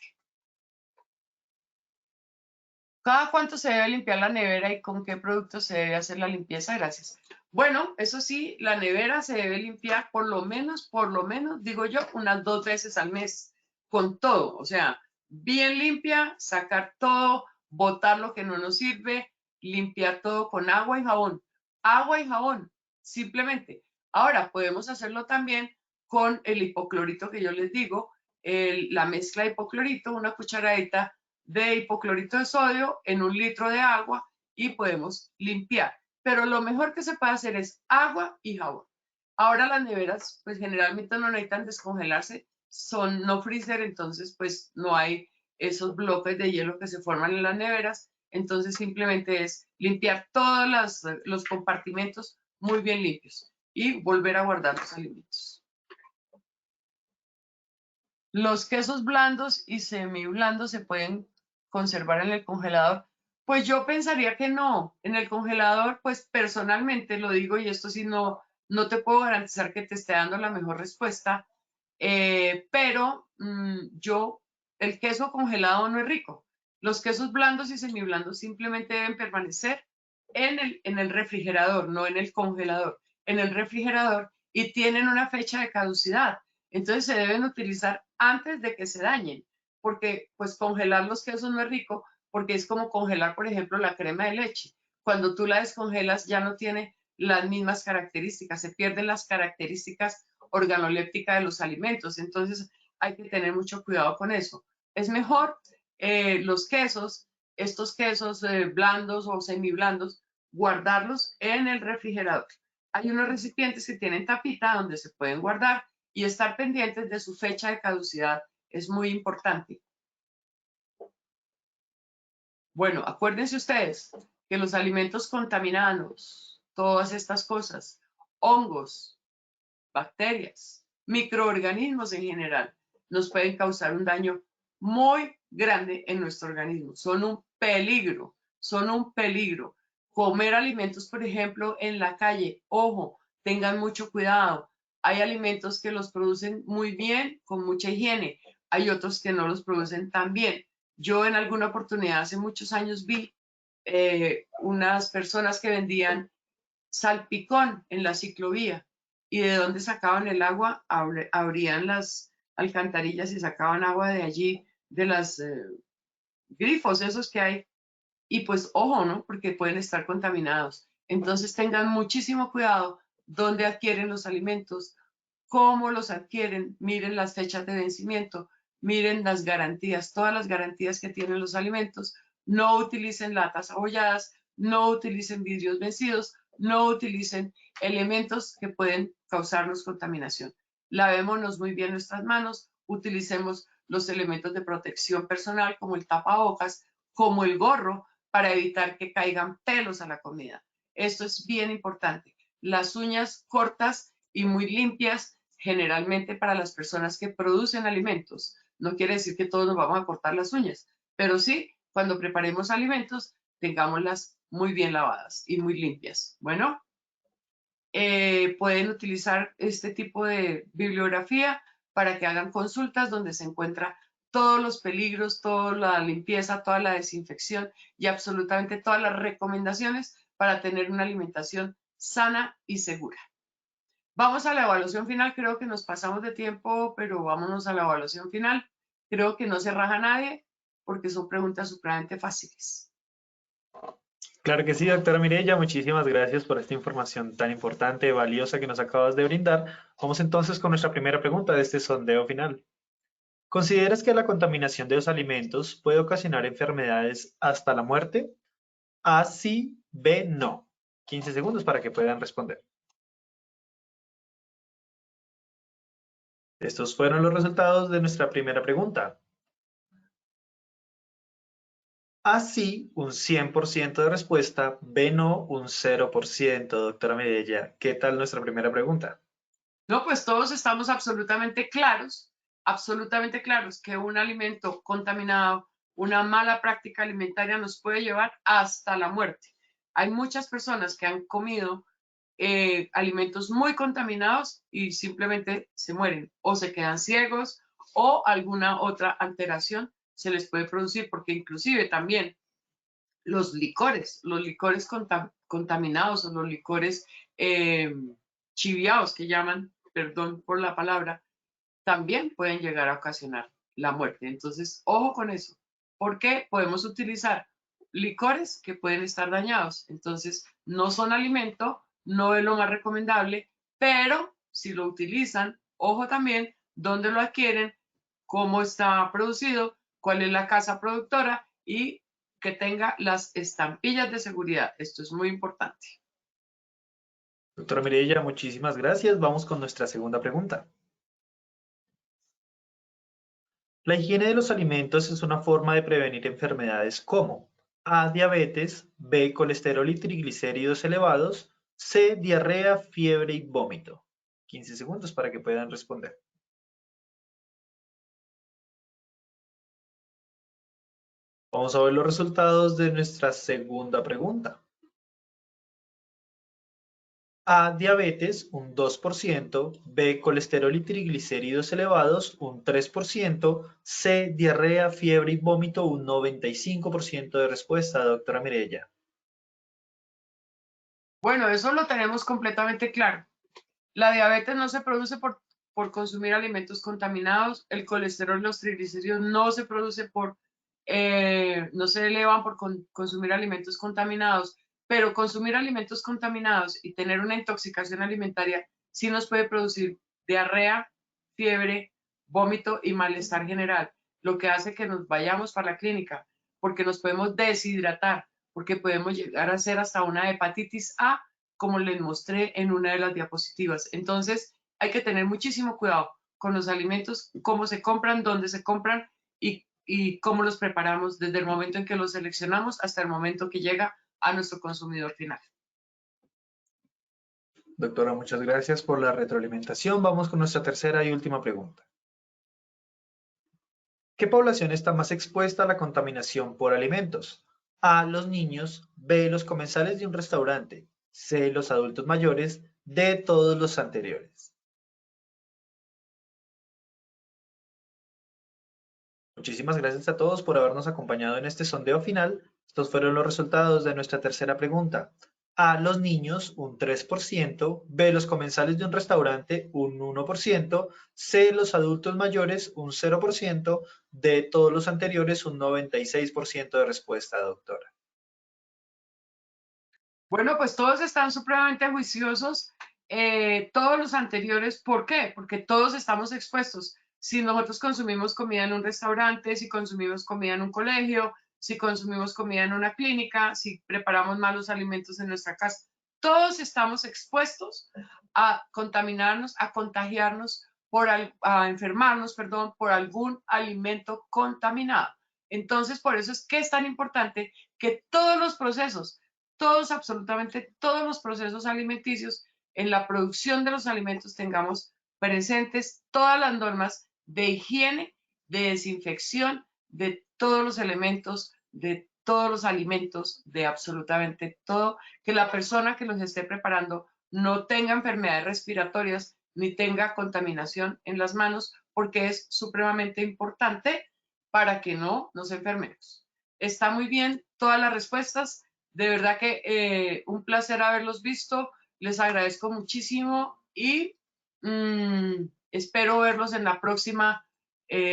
¿Cada cuánto se debe limpiar la nevera y con qué productos se debe hacer la limpieza? Gracias. Bueno, eso sí, la nevera se debe limpiar por lo menos, digo yo, unas 2 veces al mes, con todo. O sea, bien limpia, sacar todo, botar lo que no nos sirve, limpiar todo con agua y jabón. Agua y jabón, simplemente. Ahora, podemos hacerlo también con el hipoclorito que yo les digo, la mezcla de hipoclorito, una cucharadita de hipoclorito de sodio en 1 litro de agua y podemos limpiar. Pero lo mejor que se puede hacer es agua y jabón. Ahora las neveras pues generalmente no necesitan descongelarse, son no freezer, entonces pues no hay esos bloques de hielo que se forman en las neveras, entonces simplemente es limpiar todos los compartimentos muy bien limpios y volver a guardar los alimentos. Los quesos blandos y semiblandos se pueden conservar en el congelador. Pues yo pensaría que no. En el congelador, pues personalmente lo digo, y esto sí no te puedo garantizar que te esté dando la mejor respuesta, pero el queso congelado no es rico. Los quesos blandos y semiblandos simplemente deben permanecer en el refrigerador, no en el congelador, en el refrigerador, y tienen una fecha de caducidad. Entonces se deben utilizar antes de que se dañen, porque pues congelar los quesos no es rico, porque es como congelar, por ejemplo, la crema de leche. Cuando tú la descongelas ya no tiene las mismas características, se pierden las características organolépticas de los alimentos. Entonces hay que tener mucho cuidado con eso. Es mejor los quesos, estos quesos blandos o semiblandos, guardarlos en el refrigerador. Hay unos recipientes que tienen tapita donde se pueden guardar y estar pendientes de su fecha de caducidad es muy importante. Bueno, acuérdense ustedes que los alimentos contaminados, todas estas cosas, hongos, bacterias, microorganismos en general, nos pueden causar un daño muy grande en nuestro organismo. Son un peligro, son un peligro. Comer alimentos, por ejemplo, en la calle, ojo, tengan mucho cuidado. Hay alimentos que los producen muy bien, con mucha higiene. Hay otros que no los producen tan bien. Yo en alguna oportunidad hace muchos años vi unas personas que vendían salpicón en la ciclovía y de dónde sacaban el agua, abrían las alcantarillas y sacaban agua de allí, de las grifos esos que hay, y pues ojo, ¿no? Porque pueden estar contaminados. Entonces tengan muchísimo cuidado dónde adquieren los alimentos, cómo los adquieren, miren las fechas de vencimiento, miren las garantías, todas las garantías que tienen los alimentos, no utilicen latas abolladas, no utilicen vidrios vencidos, no utilicen elementos que pueden causarnos contaminación. Lavémonos muy bien nuestras manos, utilicemos los elementos de protección personal como el tapabocas, como el gorro, para evitar que caigan pelos a la comida. Esto es bien importante. Las uñas cortas y muy limpias, generalmente para las personas que producen alimentos. No quiere decir que todos nos vamos a cortar las uñas, pero sí, cuando preparemos alimentos, tengámoslas muy bien lavadas y muy limpias. Bueno, pueden utilizar este tipo de bibliografía para que hagan consultas donde se encuentra todos los peligros, toda la limpieza, toda la desinfección y absolutamente todas las recomendaciones para tener una alimentación sana y segura. Vamos a la evaluación final. Creo que nos pasamos de tiempo, pero vámonos a la evaluación final. Creo que no se raja nadie porque son preguntas supremamente fáciles. Claro que sí, doctora Mireya, muchísimas gracias por esta información tan importante y valiosa que nos acabas de brindar. Vamos entonces con nuestra primera pregunta de este sondeo final. ¿Consideras que la contaminación de los alimentos puede ocasionar enfermedades hasta la muerte? A, sí, B, no. 15 segundos para que puedan responder. Estos fueron los resultados de nuestra primera pregunta. A, sí, un 100% de respuesta. B, no, un 0%. Doctora Mireya, ¿qué tal nuestra primera pregunta? No, pues todos estamos absolutamente claros que un alimento contaminado, una mala práctica alimentaria nos puede llevar hasta la muerte. Hay muchas personas que han comido alimentos muy contaminados y simplemente se mueren o se quedan ciegos o alguna otra alteración se les puede producir, porque inclusive también los licores contaminados o los licores chiviados que llaman, perdón por la palabra, también pueden llegar a ocasionar la muerte. Entonces, ojo con eso, porque podemos utilizar licores que pueden estar dañados. Entonces, no son alimento, no es lo más recomendable, pero si lo utilizan, ojo también dónde lo adquieren, cómo está producido, cuál es la casa productora y que tenga las estampillas de seguridad. Esto es muy importante. Doctora Mireya, muchísimas gracias. Vamos con nuestra segunda pregunta. La higiene de los alimentos es una forma de prevenir enfermedades como A, diabetes, B, colesterol y triglicéridos elevados, C, diarrea, fiebre y vómito. 15 segundos para que puedan responder. Vamos a ver los resultados de nuestra segunda pregunta. A, diabetes, un 2%, B, colesterol y triglicéridos elevados, un 3%, C, diarrea, fiebre y vómito, un 95% de respuesta, doctora Mireya. Bueno, eso lo tenemos completamente claro. La diabetes no se produce por consumir alimentos contaminados, el colesterol y los triglicéridos no se produce no se elevan por consumir alimentos contaminados, pero consumir alimentos contaminados y tener una intoxicación alimentaria sí nos puede producir diarrea, fiebre, vómito y malestar general, lo que hace que nos vayamos para la clínica, porque nos podemos deshidratar, porque podemos llegar a ser hasta una hepatitis A, como les mostré en una de las diapositivas. Entonces, hay que tener muchísimo cuidado con los alimentos, cómo se compran, dónde se compran y cómo los preparamos desde el momento en que los seleccionamos hasta el momento que llega a nuestro consumidor final. Doctora, muchas gracias por la retroalimentación. Vamos con nuestra tercera y última pregunta. ¿Qué población está más expuesta a la contaminación por alimentos? A, los niños, B, los comensales de un restaurante, C, los adultos mayores, D, todos los anteriores. Muchísimas gracias a todos por habernos acompañado en este sondeo final. Estos fueron los resultados de nuestra tercera pregunta. A, los niños, un 3%, B, los comensales de un restaurante, un 1%, C, los adultos mayores, un 0%, D, todos los anteriores, un 96% de respuesta, doctora. Bueno, pues todos están supremamente juiciosos, todos los anteriores, ¿por qué? Porque todos estamos expuestos. Si nosotros consumimos comida en un restaurante, si consumimos comida en un colegio, si consumimos comida en una clínica, si preparamos malos alimentos en nuestra casa, todos estamos expuestos a contaminarnos, a contagiarnos, a enfermarnos, perdón, por algún alimento contaminado. Entonces, por eso es que es tan importante que todos los procesos, absolutamente todos los procesos alimenticios, en la producción de los alimentos tengamos presentes todas las normas de higiene, de desinfección, de todos los elementos, de todos los alimentos, de absolutamente todo, que la persona que los esté preparando no tenga enfermedades respiratorias ni tenga contaminación en las manos, porque es supremamente importante para que no nos enfermemos. Está muy bien todas las respuestas. De verdad que un placer haberlos visto. Les agradezco muchísimo y espero verlos en la próxima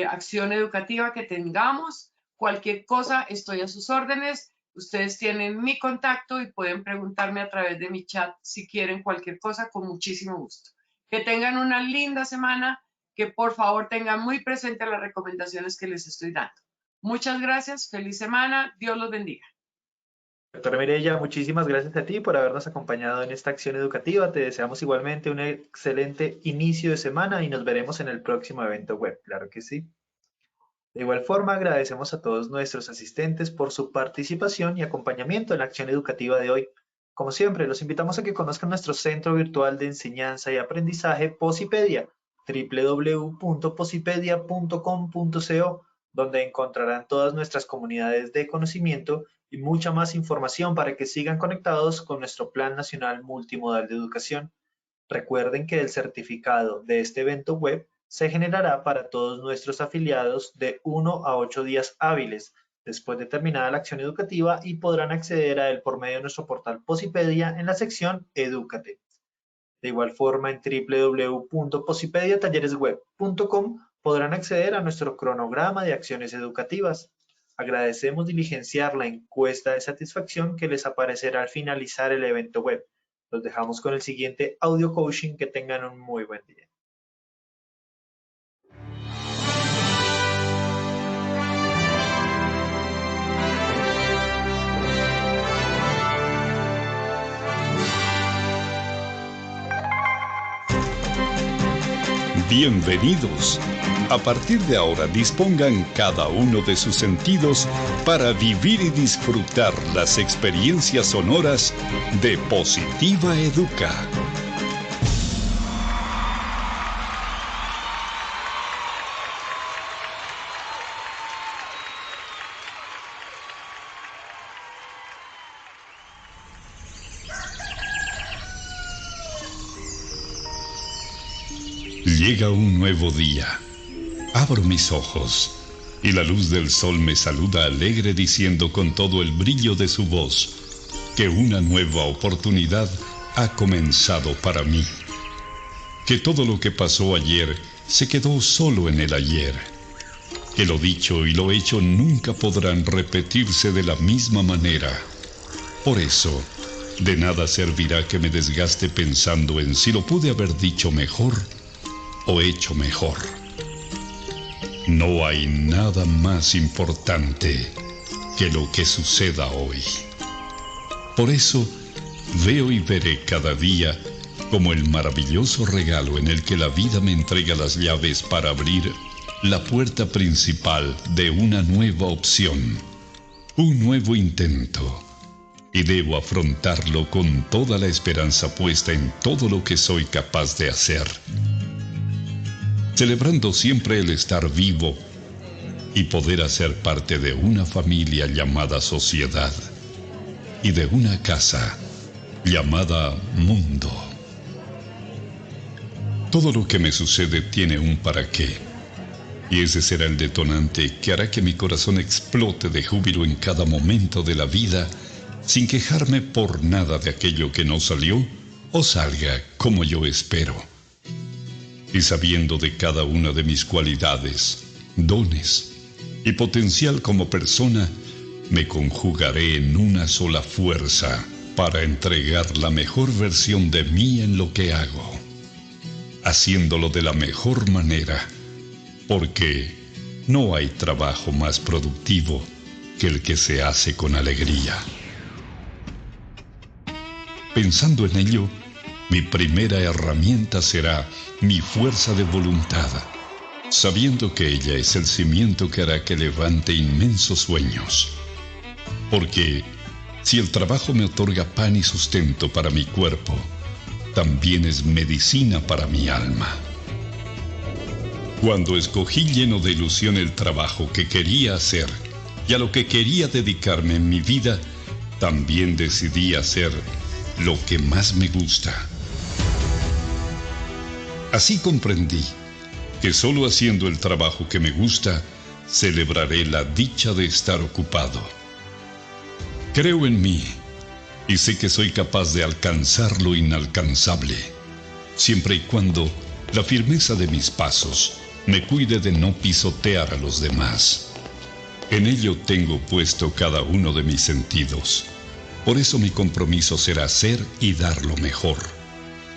acción educativa que tengamos. Cualquier cosa, estoy a sus órdenes. Ustedes tienen mi contacto y pueden preguntarme a través de mi chat si quieren cualquier cosa, con muchísimo gusto. Que tengan una linda semana, que por favor tengan muy presente las recomendaciones que les estoy dando. Muchas gracias, feliz semana, Dios los bendiga. Doctora Mireya, muchísimas gracias a ti por habernos acompañado en esta acción educativa. Te deseamos igualmente un excelente inicio de semana y nos veremos en el próximo evento web. Claro que sí. De igual forma, agradecemos a todos nuestros asistentes por su participación y acompañamiento en la acción educativa de hoy. Como siempre, los invitamos a que conozcan nuestro centro virtual de enseñanza y aprendizaje Posipedia, www.posipedia.com.co, donde encontrarán todas nuestras comunidades de conocimiento y mucha más información para que sigan conectados con nuestro Plan Nacional Multimodal de Educación. Recuerden que el certificado de este evento web se generará para todos nuestros afiliados de 1 a 8 días hábiles después de terminada la acción educativa y podrán acceder a él por medio de nuestro portal Posipedia en la sección Edúcate. De igual forma, en www.posipediatalleresweb.com podrán acceder a nuestro cronograma de acciones educativas. Agradecemos diligenciar la encuesta de satisfacción que les aparecerá al finalizar el evento web. Los dejamos con el siguiente audio coaching. Que tengan un muy buen día. Bienvenidos. A partir de ahora dispongan cada uno de sus sentidos para vivir y disfrutar las experiencias sonoras de Positiva Educa. Llega un nuevo día. Abro mis ojos y la luz del sol me saluda alegre diciendo con todo el brillo de su voz que una nueva oportunidad ha comenzado para mí. Que todo lo que pasó ayer se quedó solo en el ayer. Que lo dicho y lo hecho nunca podrán repetirse de la misma manera. Por eso, de nada servirá que me desgaste pensando en si lo pude haber dicho mejor o hecho mejor. No hay nada más importante que lo que suceda hoy. Por eso, veo y veré cada día como el maravilloso regalo en el que la vida me entrega las llaves para abrir la puerta principal de una nueva opción, un nuevo intento, y debo afrontarlo con toda la esperanza puesta en todo lo que soy capaz de hacer, celebrando siempre el estar vivo y poder hacer parte de una familia llamada sociedad y de una casa llamada mundo. Todo lo que me sucede tiene un para qué, y ese será el detonante que hará que mi corazón explote de júbilo en cada momento de la vida, sin quejarme por nada de aquello que no salió o salga como yo espero. Y sabiendo de cada una de mis cualidades, dones y potencial como persona, me conjugaré en una sola fuerza para entregar la mejor versión de mí en lo que hago, haciéndolo de la mejor manera, porque no hay trabajo más productivo que el que se hace con alegría. Pensando en ello, mi primera herramienta será mi fuerza de voluntad, sabiendo que ella es el cimiento que hará que levante inmensos sueños. Porque si el trabajo me otorga pan y sustento para mi cuerpo, también es medicina para mi alma. Cuando escogí lleno de ilusión el trabajo que quería hacer y a lo que quería dedicarme en mi vida, también decidí hacer lo que más me gusta. Así comprendí que solo haciendo el trabajo que me gusta, celebraré la dicha de estar ocupado. Creo en mí y sé que soy capaz de alcanzar lo inalcanzable, siempre y cuando la firmeza de mis pasos me cuide de no pisotear a los demás. En ello tengo puesto cada uno de mis sentidos. Por eso mi compromiso será ser y dar lo mejor,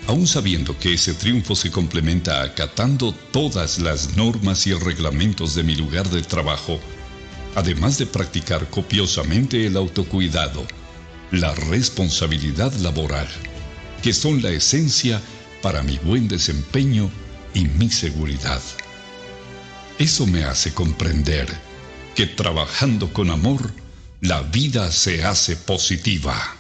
aun sabiendo que ese triunfo se complementa acatando todas las normas y reglamentos de mi lugar de trabajo, además de practicar copiosamente el autocuidado, la responsabilidad laboral, que son la esencia para mi buen desempeño y mi seguridad. Eso me hace comprender que trabajando con amor, la vida se hace positiva.